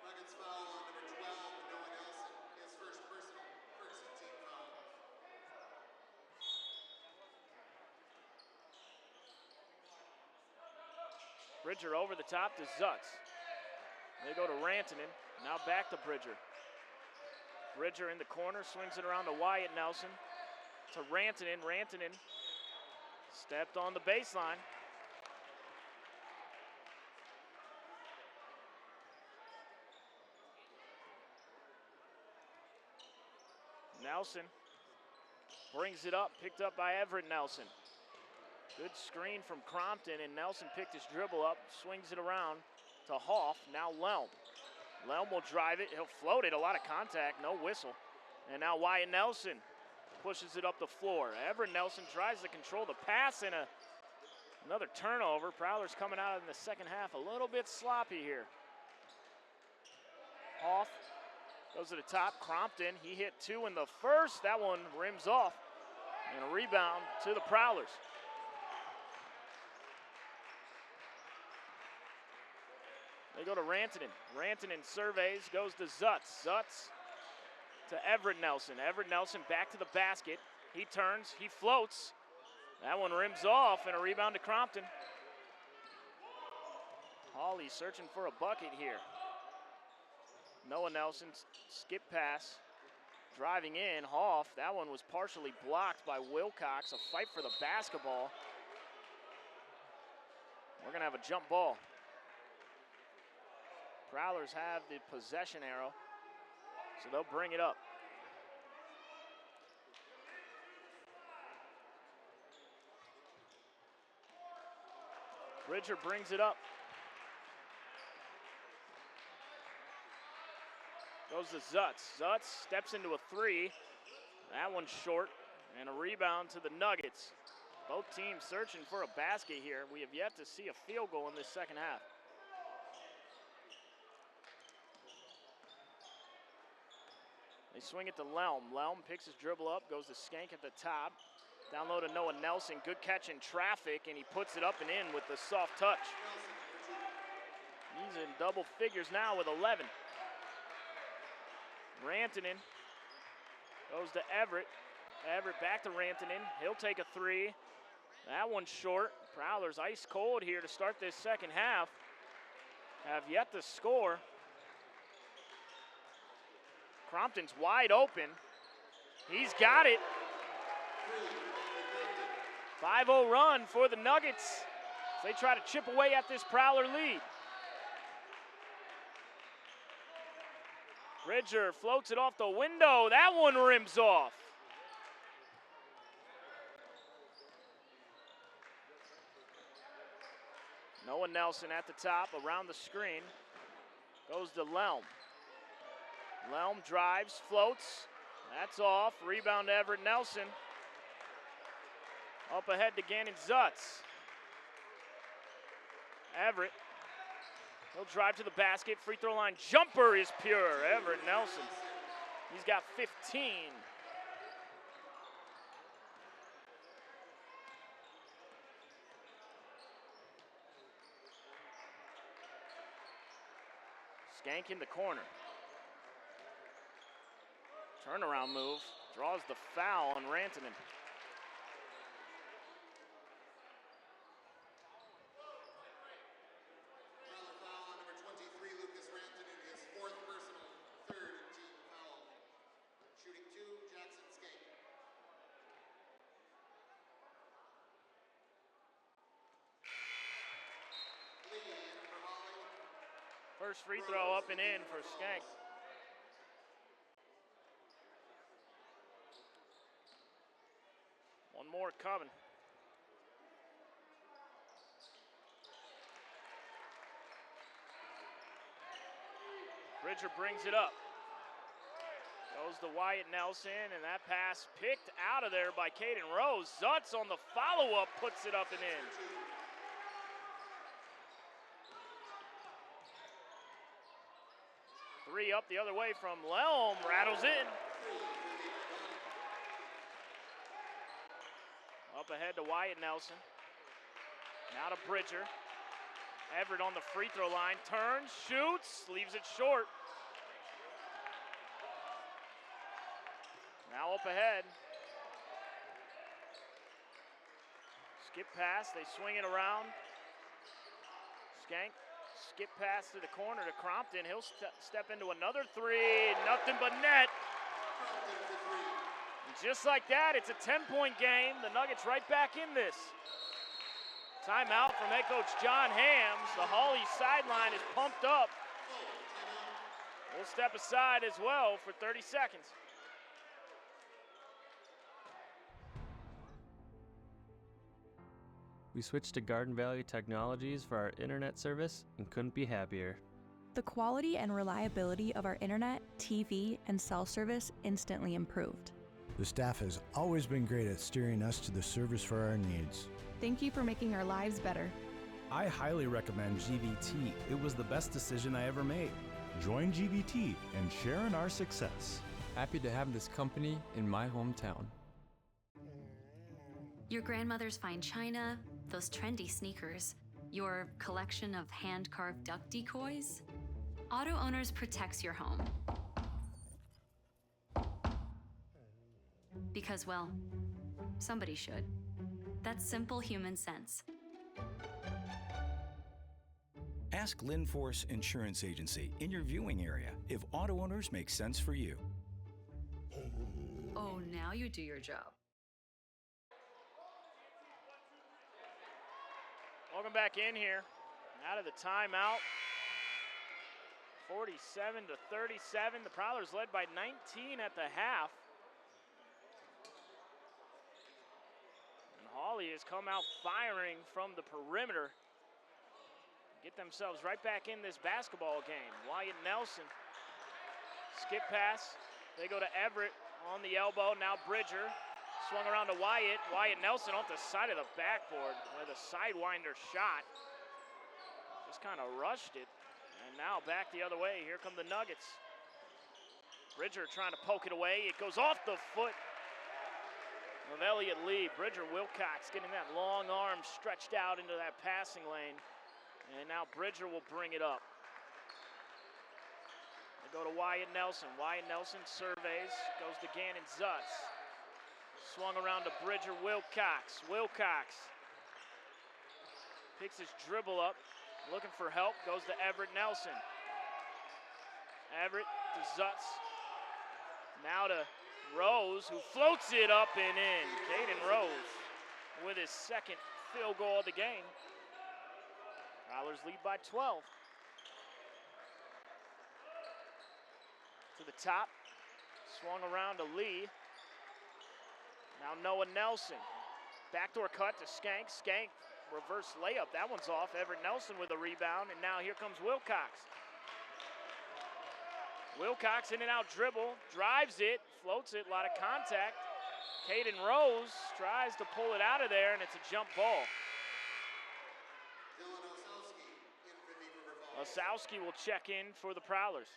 Nuggets foul on number 12, Noah Nelson, his first personal, first team foul. Bridger over the top to Zutz. They go to Rantanen, now back to Bridger. Bridger in the corner, swings it around to Wyatt Nelson. To Rantanen. Rantanen stepped on the baseline. Nelson brings it up, picked up by Everett Nelson. Good screen from Crompton, and Nelson picked his dribble up, swings it around to Hoff, now Lelm. Lelm will drive it, he'll float it, a lot of contact, no whistle. And now Wyatt Nelson pushes it up the floor. Everett Nelson tries to control the pass, and another turnover. Prowlers coming out in the second half a little bit sloppy here. Hoff goes to the top, Crompton, he hit 2 in the first, that one rims off. And a rebound to the Prowlers. They go to Rantanen. Rantanen surveys, goes to Zutz. Zutz to Everett Nelson. Everett Nelson back to the basket. He turns, he floats. That one rims off, and a rebound to Crompton. Hawley searching for a bucket here. Noah Nelson, skip pass. Driving in, Hoff. That one was partially blocked by Wilcox. A fight for the basketball. We're going to have a jump ball. Prowlers have the possession arrow, so they'll bring it up. Bridger brings it up. Goes to Zutz. Zutz steps into a three. That one's short, and a rebound to the Nuggets. Both teams searching for a basket here. We have yet to see a field goal in this second half. They swing it to Lelm. Lelm picks his dribble up, goes to Skank at the top. Down low to Noah Nelson. Good catch in traffic, and he puts it up and in with the soft touch. He's in double figures now with 11. Rantanen goes to Everett. Everett back to Rantanen. He'll take a three. That one's short. Prowlers ice cold here to start this second half. Have yet to score. Crompton's wide open. He's got it. 5-0 run for the Nuggets as they try to chip away at this Prowler lead. Bridger floats it off the window. That one rims off. Noah Nelson at the top, around the screen. Goes to Lelm. Lelm drives, floats. That's off. Rebound to Everett Nelson. Up ahead to Gannon Zutz. Everett. He'll drive to the basket. Free throw line jumper is pure. Everett Nelson. He's got 15. Skank in the corner. Turnaround move. Draws the foul on Rantanen. First free throw up and in for Skank. One more coming. Bridger brings it up. Goes to Wyatt Nelson, and that pass picked out of there by Caden Rose. Zutz on the follow-up puts it up and in. Three up the other way from Lelm, rattles in. Up ahead to Wyatt Nelson. Now to Bridger. Everett on the free throw line, turns, shoots, leaves it short. Now up ahead. Skip pass, they swing it around. Skank. Skip pass to the corner to Crompton. He'll step into another three. Nothing but net. And just like that, it's a 10-point game. The Nuggets right back in this. Timeout from head coach John Hams. The Hawley sideline is pumped up. We'll step aside as well for 30 seconds. We switched to Garden Valley Technologies for our internet service and couldn't be happier. The quality and reliability of our internet, TV, and cell service instantly improved. The staff has always been great at steering us to the service for our needs. Thank you for making our lives better. I highly recommend GVT. It was the best decision I ever made. Join GVT and share in our success. Happy to have this company in my hometown. Your grandmother's fine china, those trendy sneakers, your collection of hand-carved duck decoys? Auto Owners protects your home. Because, well, somebody should. That's simple human sense. Ask Linforce Insurance Agency in your viewing area if auto owners make sense for you. Oh, now you do your job. Welcome back in here. Out of the timeout. 47-37. The Prowlers led by 19 at the half. And Hawley has come out firing from the perimeter. Get themselves right back in this basketball game. Wyatt Nelson. Skip pass. They go to Everett on the elbow. Now Bridger. Swung around to Wyatt. Wyatt Nelson off the side of the backboard with a sidewinder shot. Just kind of rushed it. And now back the other way. Here come the Nuggets. Bridger trying to poke it away. It goes off the foot of Elliott Lee. Bridger Wilcox getting that long arm stretched out into that passing lane. And now Bridger will bring it up. They go to Wyatt Nelson. Wyatt Nelson surveys. Goes to Gannon Zutz. Swung around to Bridger Wilcox. Wilcox picks his dribble up, looking for help, goes to Everett Nelson. Everett to Zutz. Now to Rose, who floats it up and in. Caden Rose with his second field goal of the game. Prowlers lead by 12. To the top. Swung around to Lee. Now Noah Nelson. Backdoor cut to Skank. Skank, reverse layup. That one's off. Everett Nelson with a rebound. And now here comes Wilcox. Wilcox in and out dribble. Drives it. Floats it. A lot of contact. Caden Rose tries to pull it out of there, and it's a jump ball. Osowski will check in for the Prowlers.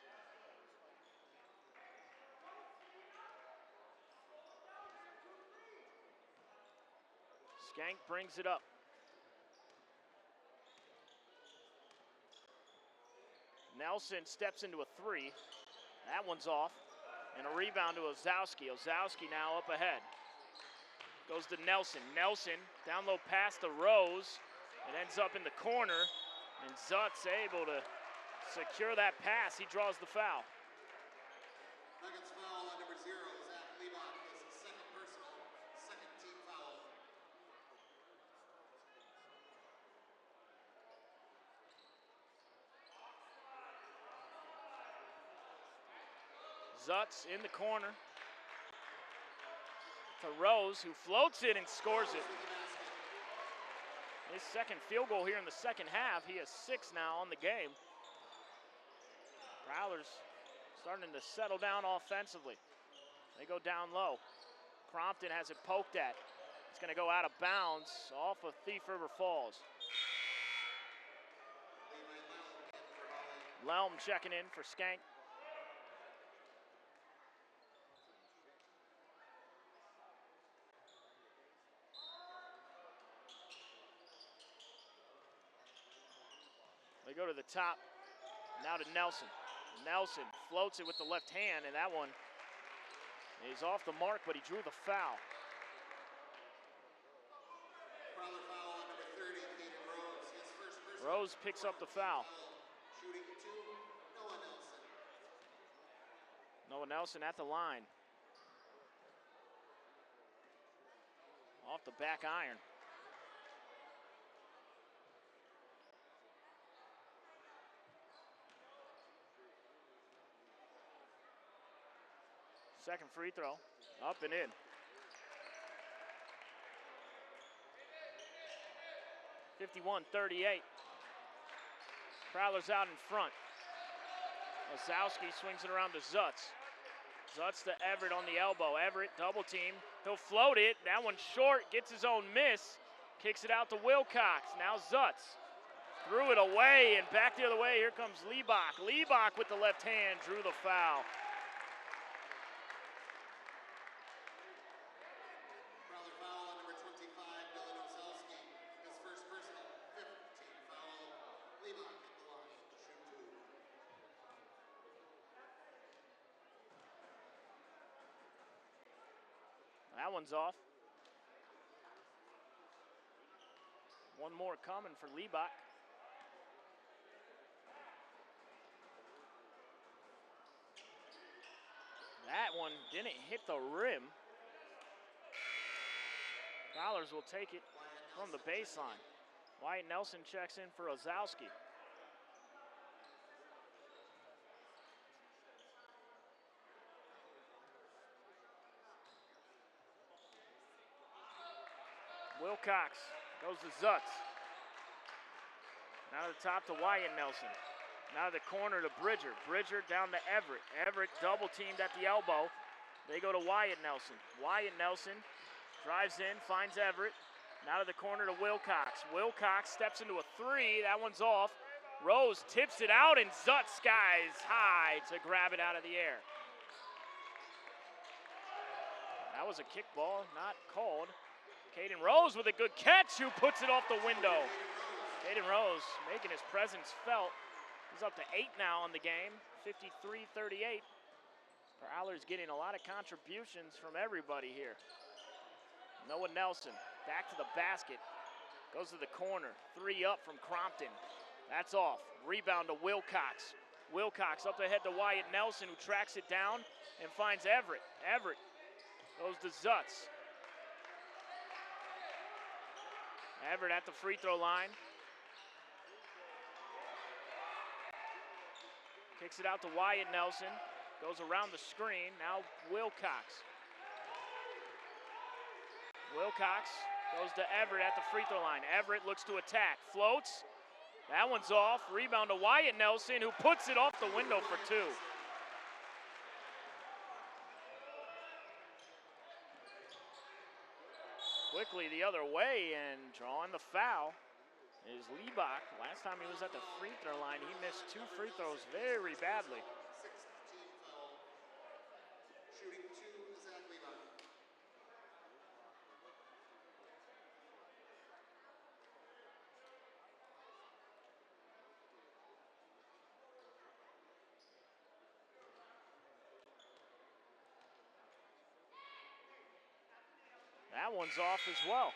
Skank brings it up. Nelson steps into a three. That one's off. And a rebound to Osowski. Osowski now up ahead. Goes to Nelson. Nelson, down low pass to Rose. It ends up in the corner. And Zutz able to secure that pass. He draws the foul. Nuggets foul on number 0, Zach Leibach, his second personal, second team foul. Zutz in the corner to Rose, who floats it and scores it. His second field goal here in the second half. He has 6 now on the game. Prowlers starting to settle down offensively. They go down low. Crompton has it poked at. It's going to go out of bounds off of Thief River Falls. Lelm checking in for Skank. They go to the top, now to Nelson. Nelson floats it with the left hand, and that one is off the mark, but he drew the foul. Prowler foul on number 30, Caden Rose, his first personal. Rose picks up the foul. Shooting 2, Noah Nelson. Noah Nelson at the line. Off the back iron. Second free throw, up and in. (51-38). Prowlers out in front. Osowski swings it around to Zutz. Zutz to Everett on the elbow. Everett double team. He'll float it. That one short, gets his own miss. Kicks it out to Wilcox. Now Zutz. Threw it away and back the other way. Here comes Leibach. Leibach with the left hand drew the foul. Prowler foul on number 25, Dylan Osowski, his first personal, fifth team foul. Leibach at the line to shoot 2. That one's off. One more coming for Leibach. That one didn't hit the rim. Prowlers will take it from the baseline. Wyatt Nelson checks in for Osowski. Wilcox goes to Zutz. Now to the top to Wyatt Nelson. Now to the corner to Bridger. Bridger down to Everett. Everett double teamed at the elbow. They go to Wyatt Nelson. Wyatt Nelson drives in, finds Everett. Now to the corner to Wilcox. Wilcox steps into a three. That one's off. Rose tips it out, and Zutz skies high to grab it out of the air. That was a kick ball, not called. Caden Rose with a good catch, who puts it off the window. Caden Rose making his presence felt. He's up to 8 now in the game, 53-38. Prowlers getting a lot of contributions from everybody here. Noah Nelson back to the basket, goes to the corner, 3 up from Crompton. That's off. Rebound to Wilcox. Wilcox up ahead to Wyatt Nelson, who tracks it down and finds Everett. Everett goes to Zutz. Everett at the free throw line. Kicks it out to Wyatt Nelson. Goes around the screen. Now Wilcox. Wilcox goes to Everett at the free throw line. Everett looks to attack. Floats. That one's off. Rebound to Wyatt Nelson, who puts it off the window for two. Quickly the other way, and drawing the foul is Liebach. Last time he was at the free throw line, he missed 2 free throws very badly. Shooting 2, Zach Levi. That one's off as well.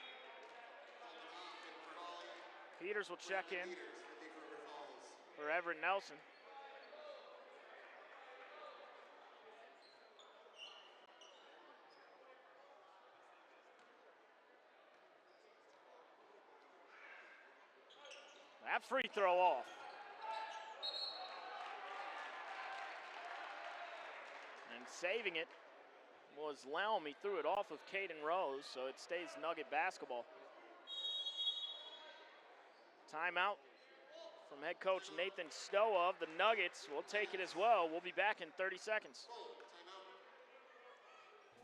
Peters will check in for Everett Nelson. That free throw off. And saving it was Lelm. He threw it off of Caden Rose, so it stays Nugget basketball. Timeout from head coach Nathan Stoa of the Nuggets. We'll take it as well. We'll be back in 30 seconds.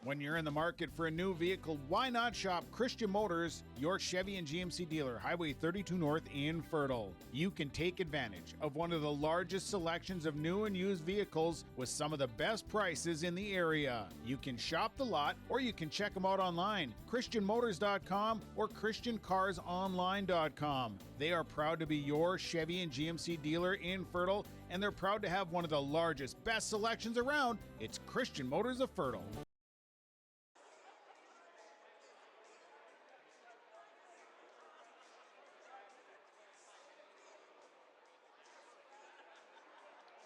When you're in the market for a new vehicle, why not shop Christian Motors, your Chevy and GMC dealer, Highway 32 North in Fertile. You can take advantage of one of the largest selections of new and used vehicles with some of the best prices in the area. You can shop the lot or you can check them out online, christianmotors.com or christiancarsonline.com. They are proud to be your Chevy and GMC dealer in Fertile, and they're proud to have one of the largest, best selections around. It's Christian Motors of Fertile.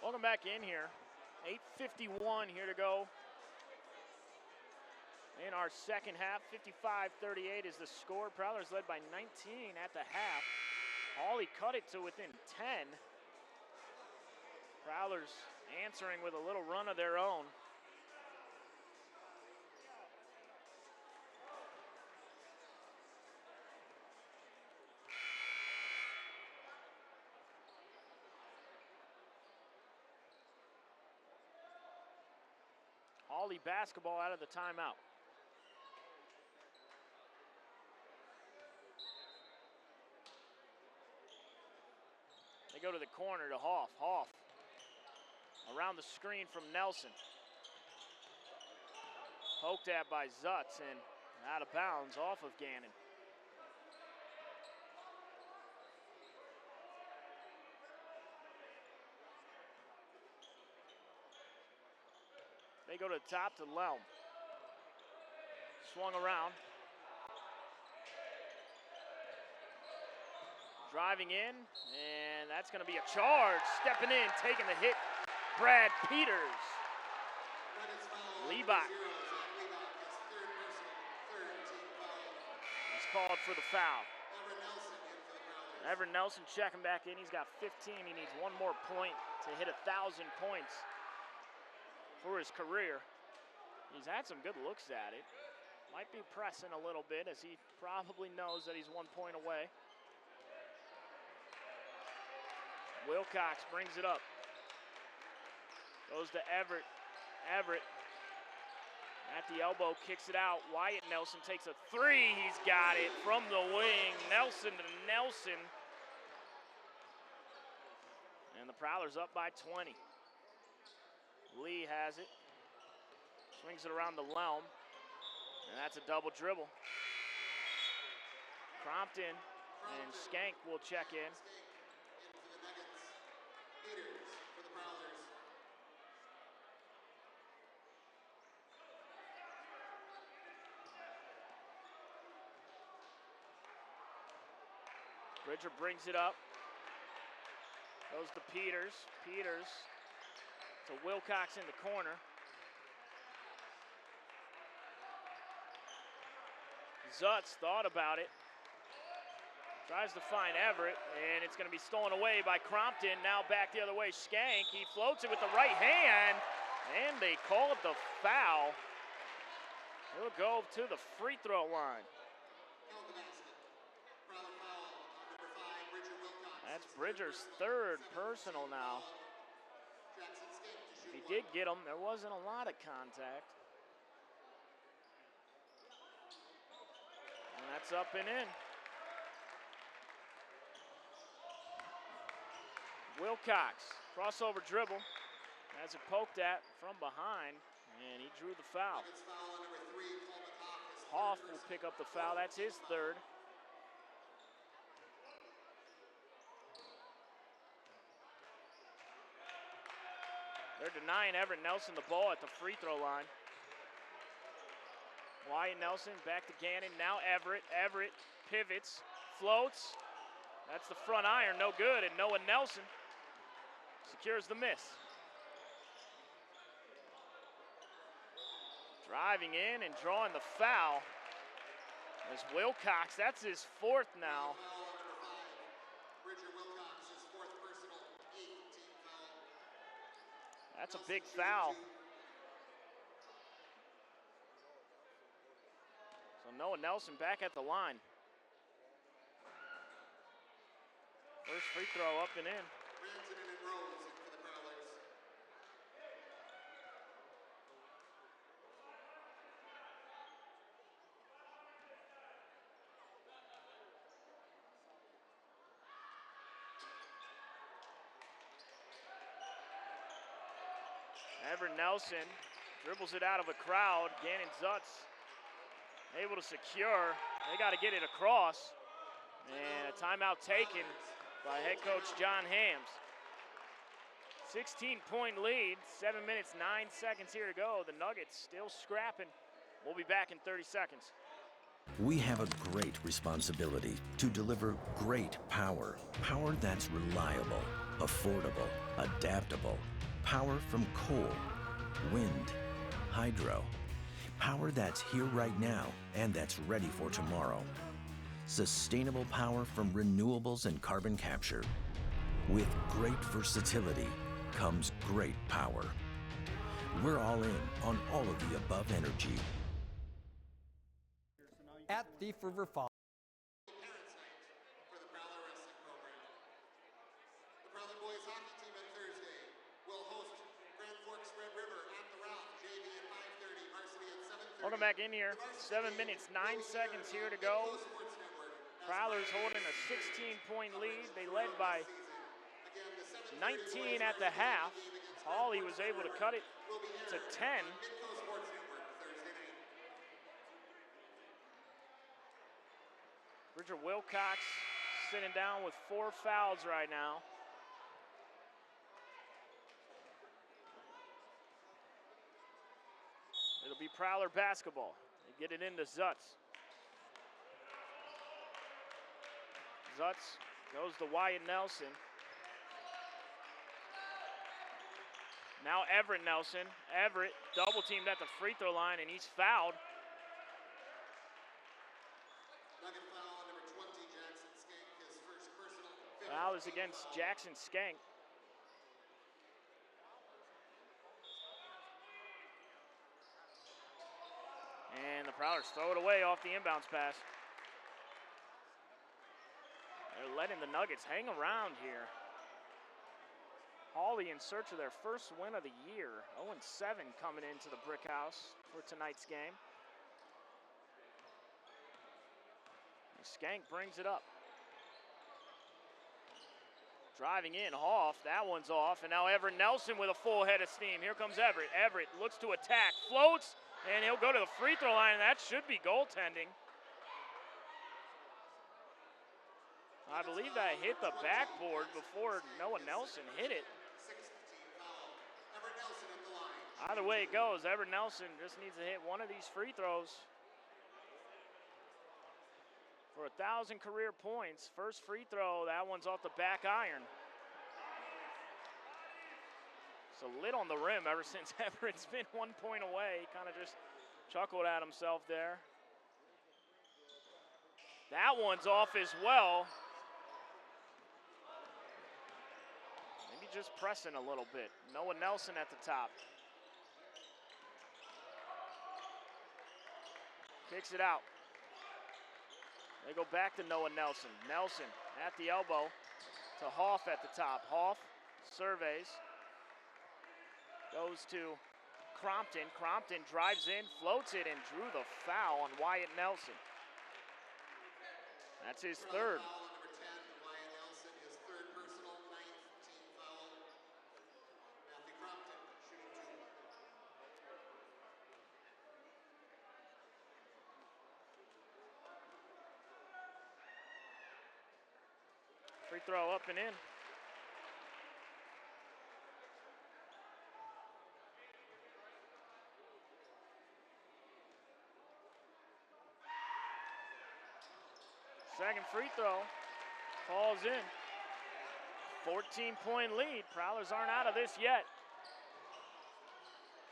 Welcome back in here. 8:51 here to go in our second half. 55-38 is the score. Prowlers led by 19 at the half. Hawley cut it to within 10. Prowlers answering with a little run of their own. Hawley basketball out of the timeout. They go to the corner to Hoff. Hoff around the screen from Nelson. Poked at by Zutz and out of bounds off of Gannon. They go to the top to Lelm. Swung around. Driving in, and that's going to be a charge. Stepping in, taking the hit, Brad Peters. Liebach. He's called for the foul. Everett Nelson checking back in. He's got 15. He needs one more point to hit 1,000 points for his career. He's had some good looks at it. Might be pressing a little bit as he probably knows that he's 1 point away. Wilcox brings it up. Goes to Everett. Everett at the elbow, kicks it out. Wyatt Nelson takes a three. He's got it from the wing. Nelson to Nelson. And the Prowlers up by 20. Lee has it. Swings it around to Lelm. And that's a double dribble. Crompton and Skank will check in. Bridger brings it up. Goes to Peters. Peters to Wilcox in the corner. Zutz thought about it. Tries to find Everett, and it's going to be stolen away by Crompton. Now back the other way, Skank. He floats it with the right hand, And they called the foul. He'll go to the free throw line. That's Bridger's third personal now. He did get him. There wasn't a lot of contact. And that's up and in. Wilcox, crossover dribble. Has it poked at from behind, and he drew the foul. Hoff will pick up the foul. That's his third. They're denying Everett Nelson the ball at the free throw line. Wyatt Nelson back to Gannon. Now Everett. Everett pivots, floats. That's the front iron, no good. And Noah Nelson secures the miss. Driving in and drawing the foul is Wilcox. That's his fourth now. That's a big foul. So Noah Nelson back at the line. First free throw up and in. Everett Nelson dribbles it out of a crowd. Gannon Zutz able to secure. They got to get it across. And a timeout taken by head coach John Hams. 16-point lead, 7 minutes, 9 seconds here to go. The Nuggets still scrapping. We'll be back in 30 seconds. We have a great responsibility to deliver great power. Power that's reliable, affordable, adaptable. Power from coal, wind, hydro. Power that's here right now and that's ready for tomorrow. Sustainable power from renewables and carbon capture. With great versatility comes great power. We're all in on all of the above energy. At Thief River Falls. Welcome back in here. 7 minutes, 9 seconds here to go. Prowlers holding a 16-point lead. They led by 19 at the half. Hawley was able to cut it to 10. Bridger Wilcox sitting down with 4 fouls right now. It'll be Prowler basketball. They get it into Zutz. Zutz goes to Wyatt Nelson. Now Everett Nelson. Everett double teamed at the free throw line and he's fouled. Foul is against Jackson Skank. And the Prowlers throw it away off the inbounds pass. They're letting the Nuggets hang around here. Hawley in search of their first win of the year. 0-7 coming into the Brick House for tonight's game. And Skank brings it up. Driving in, Hoff, that one's off. And now Everett Nelson with a full head of steam. Here comes Everett. Everett looks to attack, floats, and he'll go to the free throw line, and that should be goaltending. I believe that hit the backboard before Noah Nelson hit it. Either way it goes, Everett Nelson just needs to hit one of these free throws for 1,000 career points. First free throw, that one's off the back iron. So lit on the rim ever since Everett's been 1 point away. He kind of just chuckled at himself there. That one's off as well. Maybe just pressing a little bit. Noah Nelson at the top. Kicks it out. They go back to Noah Nelson. Nelson at the elbow to Hoff at the top. Hoff surveys. Goes to Crompton. Crompton drives in, floats it, and drew the foul on Wyatt Nelson. That's his third. Free throw up and in. Second free throw falls in. 14-point lead. Prowlers aren't out of this yet.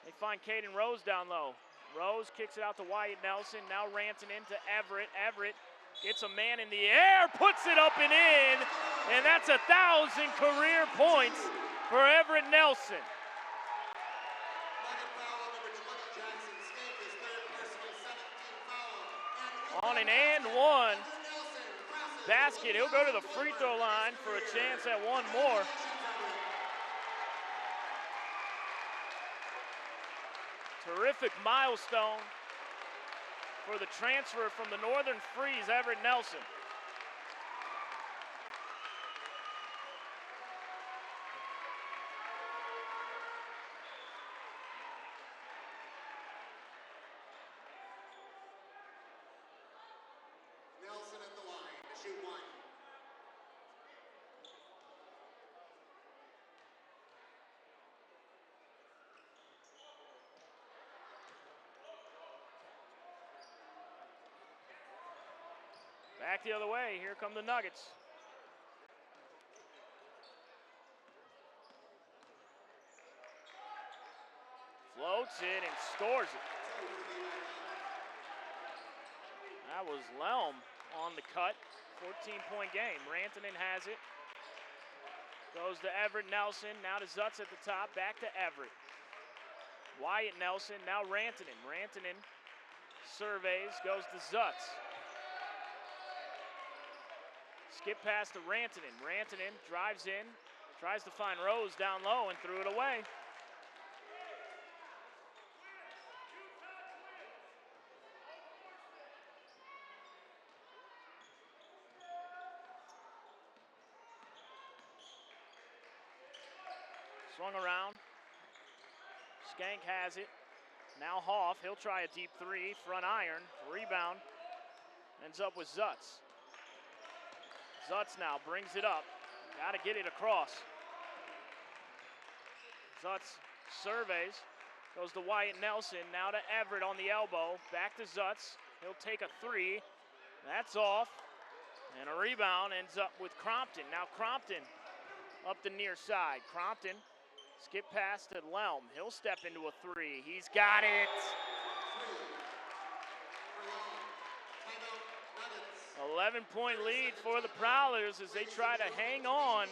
They find Caden Rose down low. Rose kicks it out to Wyatt Nelson. Now ranting into Everett. Everett gets a man in the air, puts it up and in, and that's 1,000 career points for Everett Nelson. On an and one basket, he'll go to the free throw line for a chance at one more. Terrific milestone for the transfer from the Northern Freeze, Everett Nelson. Nelson at the line to shoot one. Back the other way, here come the Nuggets. Floats it and scores it. That was Lelm on the cut. 14-point game. Rantanen has it. Goes to Everett Nelson. Now to Zutz at the top. Back to Everett. Wyatt Nelson. Now Rantanen. Rantanen surveys. Goes to Zutz. Skip pass to Rantanen. Rantanen drives in. Tries to find Rose down low and threw it away. Swung around. Skank has it. Now Hoff, he'll try a deep three, front iron, rebound. Ends up with Zutz. Zutz now brings it up. Got to get it across. Zutz surveys. Goes to Wyatt Nelson. Now to Everett on the elbow. Back to Zutz. He'll take a three. That's off. And a rebound ends up with Crompton. Now Crompton up the near side. Crompton. Skip pass to Lelm. He'll step into a three. He's got it. 11-point lead for the Prowlers as they try to hang on.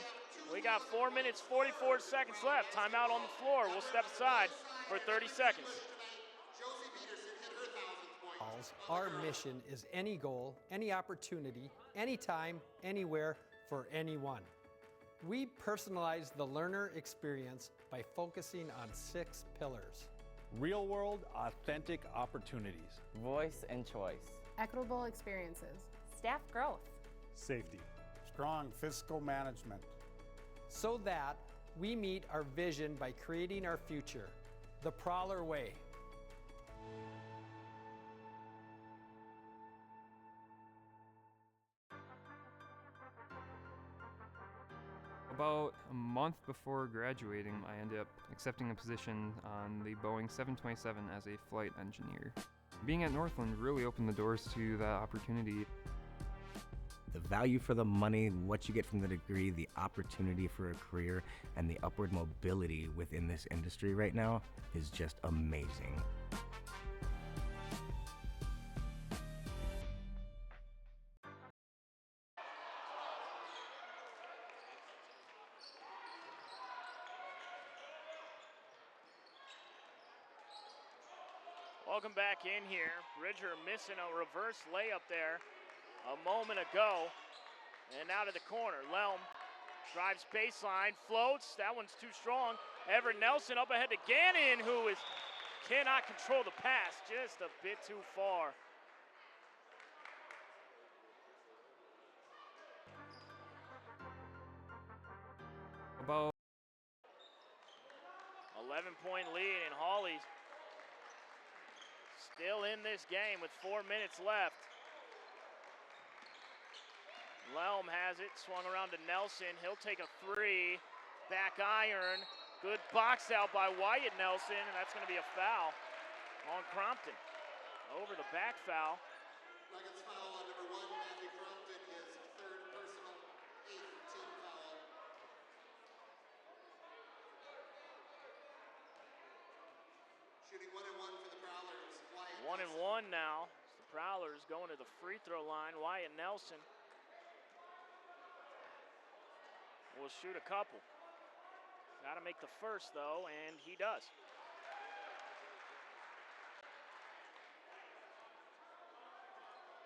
We got 4 minutes, 44 seconds left. Timeout on the floor. We'll step aside for 30 seconds. Our mission is any goal, any opportunity, anytime, anywhere, for anyone. We personalize the learner experience by focusing on 6 pillars. Real world, authentic opportunities. Voice and choice. Equitable experiences. Staff growth. Safety. Strong fiscal management. So that we meet our vision by creating our future, the Prowler way. About a month before graduating, I ended up accepting a position on the Boeing 727 as a flight engineer. Being at Northland really opened the doors to that opportunity. The value for the money, what you get from the degree, the opportunity for a career, and the upward mobility within this industry right now is just amazing. Welcome back in here. Bridger missing a reverse layup there a moment ago. And out of the corner, Lelm drives baseline, floats. That one's too strong. Everett Nelson up ahead to Gannon, who cannot control the pass, just a bit too far. About 11-point lead, and Hawley's still in this game with 4 minutes left. Lelm has it, swung around to Nelson. He'll take a three, back iron. Good box out by Wyatt Nelson, and that's going to be a foul on Crompton. Over the back foul. Nuggets foul on number 1, Matthew Crompton, his third personal, 8th team foul. Shooting 1 and 1 for the Prowlers. Wyatt 1 and 1 now. The Prowlers going to the free throw line. Wyatt Nelson will shoot a couple. Got to make the first though, and he does.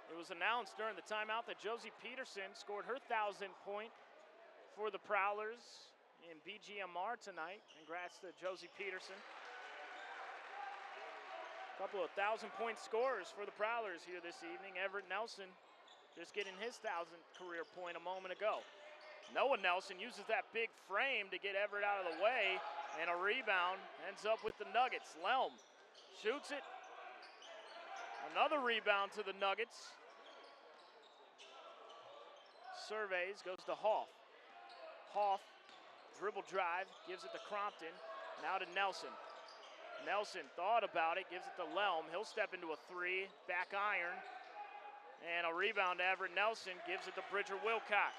It was announced during the timeout that Josie Peterson scored her 1,000th point for the Prowlers in BGMR tonight. Congrats to Josie Peterson. A couple of 1,000-point scorers for the Prowlers here this evening. Everett Nelson just getting his 1,000th career point a moment ago. Noah Nelson uses that big frame to get Everett out of the way, and a rebound ends up with the Nuggets. Lelm shoots it. Another rebound to the Nuggets. Surveys, goes to Hoff. Hoff, dribble drive, gives it to Crompton. Now to Nelson. Nelson thought about it, gives it to Lelm. He'll step into a three, back iron. And a rebound to Everett Nelson, gives it to Bridger Wilcox.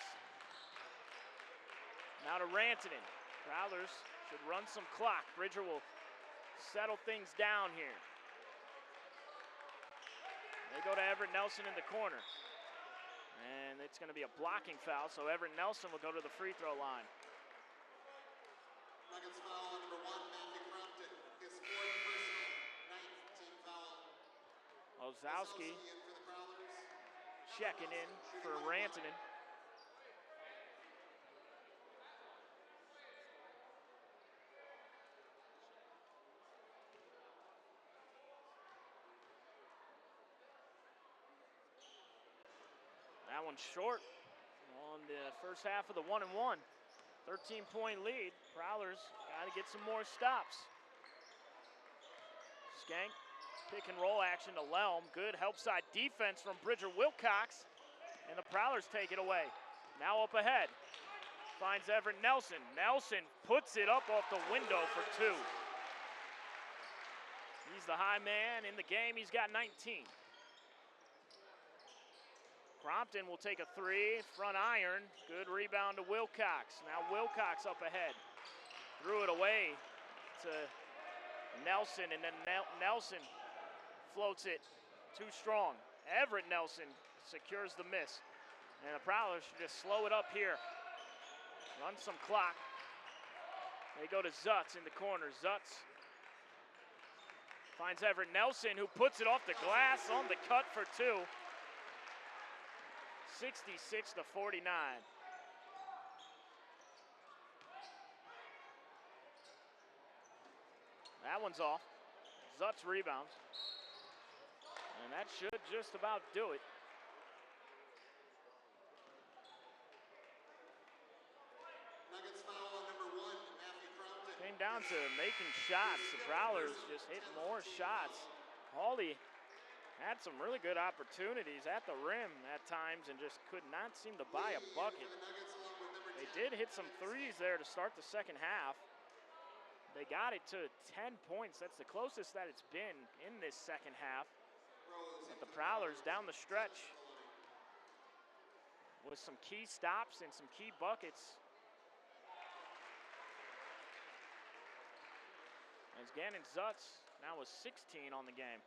Now to Rantanen. Prowlers should run some clock. Bridger will settle things down here. They go to Everett Nelson in the corner. And it's going to be a blocking foul, so Everett Nelson will go to the free throw line. Nuggets foul on number 1, Matthew Crompton, his 4th personal, 9th team foul. Ozowski in for the Prowlers. checking in for Rantanen. That one's short on the first half of the 1 and 1. 13-point lead. Prowlers got to get some more stops. Skank, pick and roll action to Lelm. Good help side defense from Bridger Wilcox. And the Prowlers take it away. Now up ahead. Finds Everett Nelson. Nelson puts it up off the window for 2. He's the high man in the game. He's got 19. Crompton will take a three, front iron. Good rebound to Wilcox. Now Wilcox up ahead. Threw it away to Nelson, and then Nelson floats it too strong. Everett Nelson secures the miss. And the Prowlers should just slow it up here. Run some clock. They go to Zutz in the corner. Zutz finds Everett Nelson, who puts it off the glass on the cut for 2. 66-49. That one's off. Zutz rebounds. And that should just about do it. Nuggets foul on number 1, Matthew Crompton. Came down to making shots. The Prowlers just hit more shots. Hawley had some really good opportunities at the rim at times and just could not seem to buy a bucket. They did hit some threes there to start the second half. They got it to 10 points. That's the closest that it's been in this second half. But the Prowlers down the stretch with some key stops and some key buckets. As Gannon Zutz now with 16 on the game.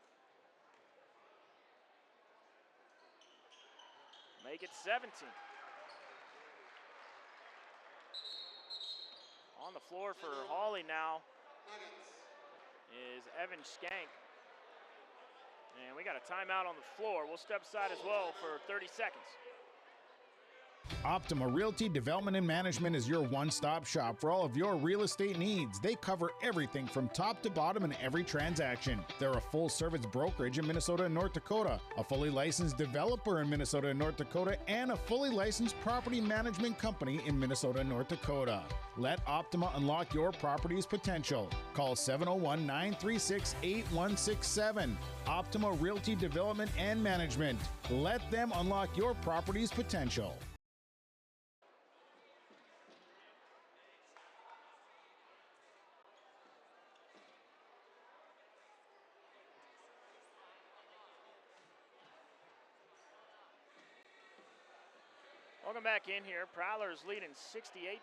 Make it 17. On the floor for Hawley now is Evan Skank. And we got a timeout on the floor. We'll step aside as well for 30 seconds. Optima Realty Development and Management is your one-stop shop for all of your real estate needs. They cover everything from top to bottom in every transaction. They're a full-service brokerage in Minnesota and North Dakota, a fully licensed developer in Minnesota and North Dakota, and a fully licensed property management company in Minnesota and North Dakota. Let Optima unlock your property's potential. Call 701-936-8167. Optima Realty Development and Management. Let them unlock your property's potential. Welcome back in here. Prowlers leading 68-49.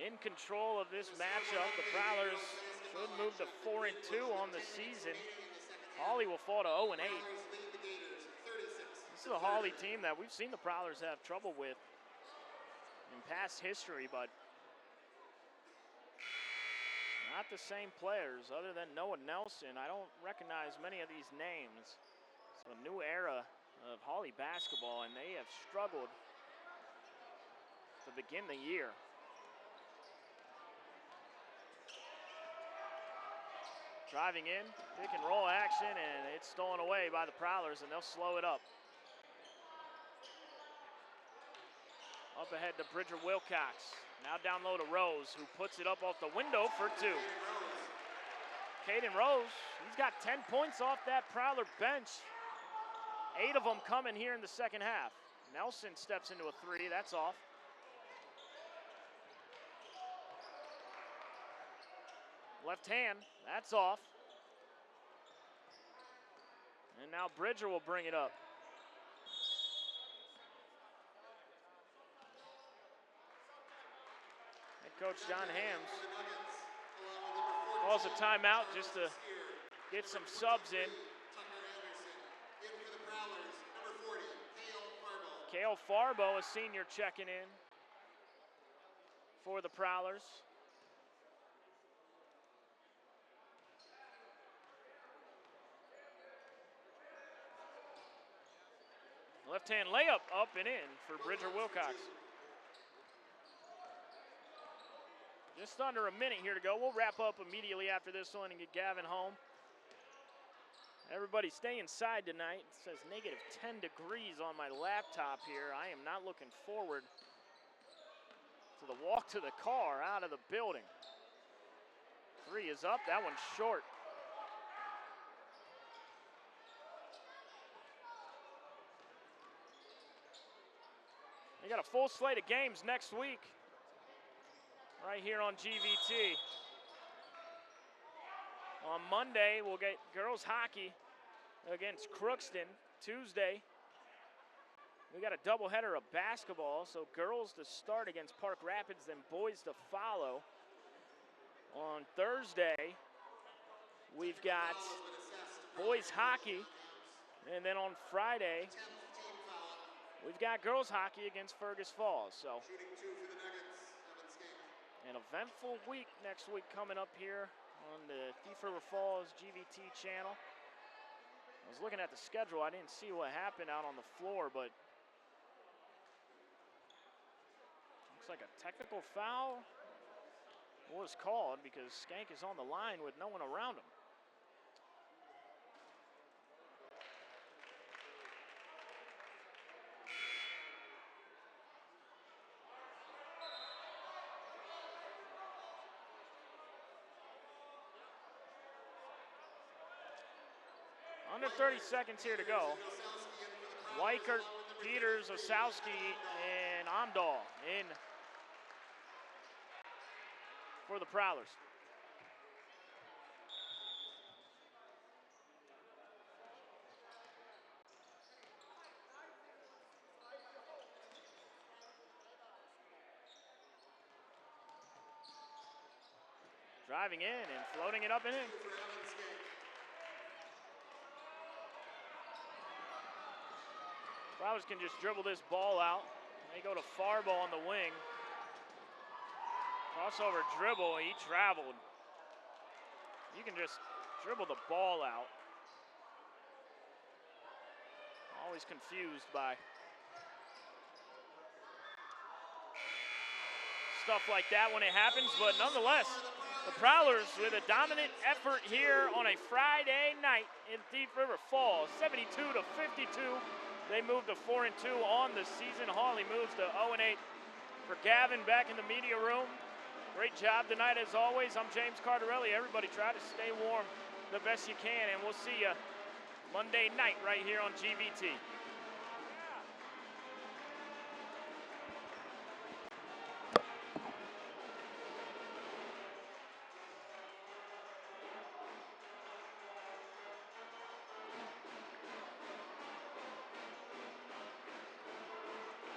In control of this matchup, the Prowlers should move to 4-2 on the season. Hawley will fall to 0-8. This is a Hawley team that we've seen the Prowlers have trouble with in past history, but not the same players other than Noah Nelson. I don't recognize many of these names. So a new era of Hawley basketball, and they have struggled to begin the year. Driving in, pick and roll action, and it's stolen away by the Prowlers, and they'll slow it up. Up ahead to Bridger Wilcox. Now down low to Rose, who puts it up off the window for two. Caden Rose, he's got 10 points off that Prowler bench. 8 of them coming here in the second half. Nelson steps into a three, that's off. Left hand, that's off. And now Bridger will bring it up. Head coach John Hams calls a timeout just to get some subs in. Kale Farbo, a senior, checking in for the Prowlers. Left-hand layup up and in for Bridger Wilcox. Just under a minute here to go. We'll wrap up immediately after this one and get Gavin home. Everybody stay inside tonight. It says negative 10 degrees on my laptop here. I am not looking forward to the walk to the car out of the building. Three is up, that one's short. We got a full slate of games next week right here on GVT. On Monday, we'll get girls hockey against Crookston. Tuesday, we got a doubleheader of basketball, so girls to start against Park Rapids, then boys to follow. On Thursday, we've got boys hockey, and then on Friday, we've got girls hockey against Fergus Falls. So an eventful week next week coming up here on the Thief River Falls GVT channel. I was looking at the schedule. I didn't see what happened out on the floor, but looks like a technical foul was called because Skank is on the line with no one around him. Under 30 seconds here to go. Weichert, Peters, Osowski, and Amdahl in for the Prowlers. Driving in and floating it up and in. Prowlers can just dribble this ball out. They go to Farbo on the wing. Crossover dribble, he traveled. You can just dribble the ball out. Always confused by stuff like that when it happens, but nonetheless, the Prowlers with a dominant effort here on a Friday night in Thief River Falls, 72-52. They move to 4-2 on the season. Hawley moves to 0-8. For Gavin back in the media room, great job tonight as always. I'm James Cardarelli. Everybody try to stay warm the best you can, and we'll see you Monday night right here on GVT.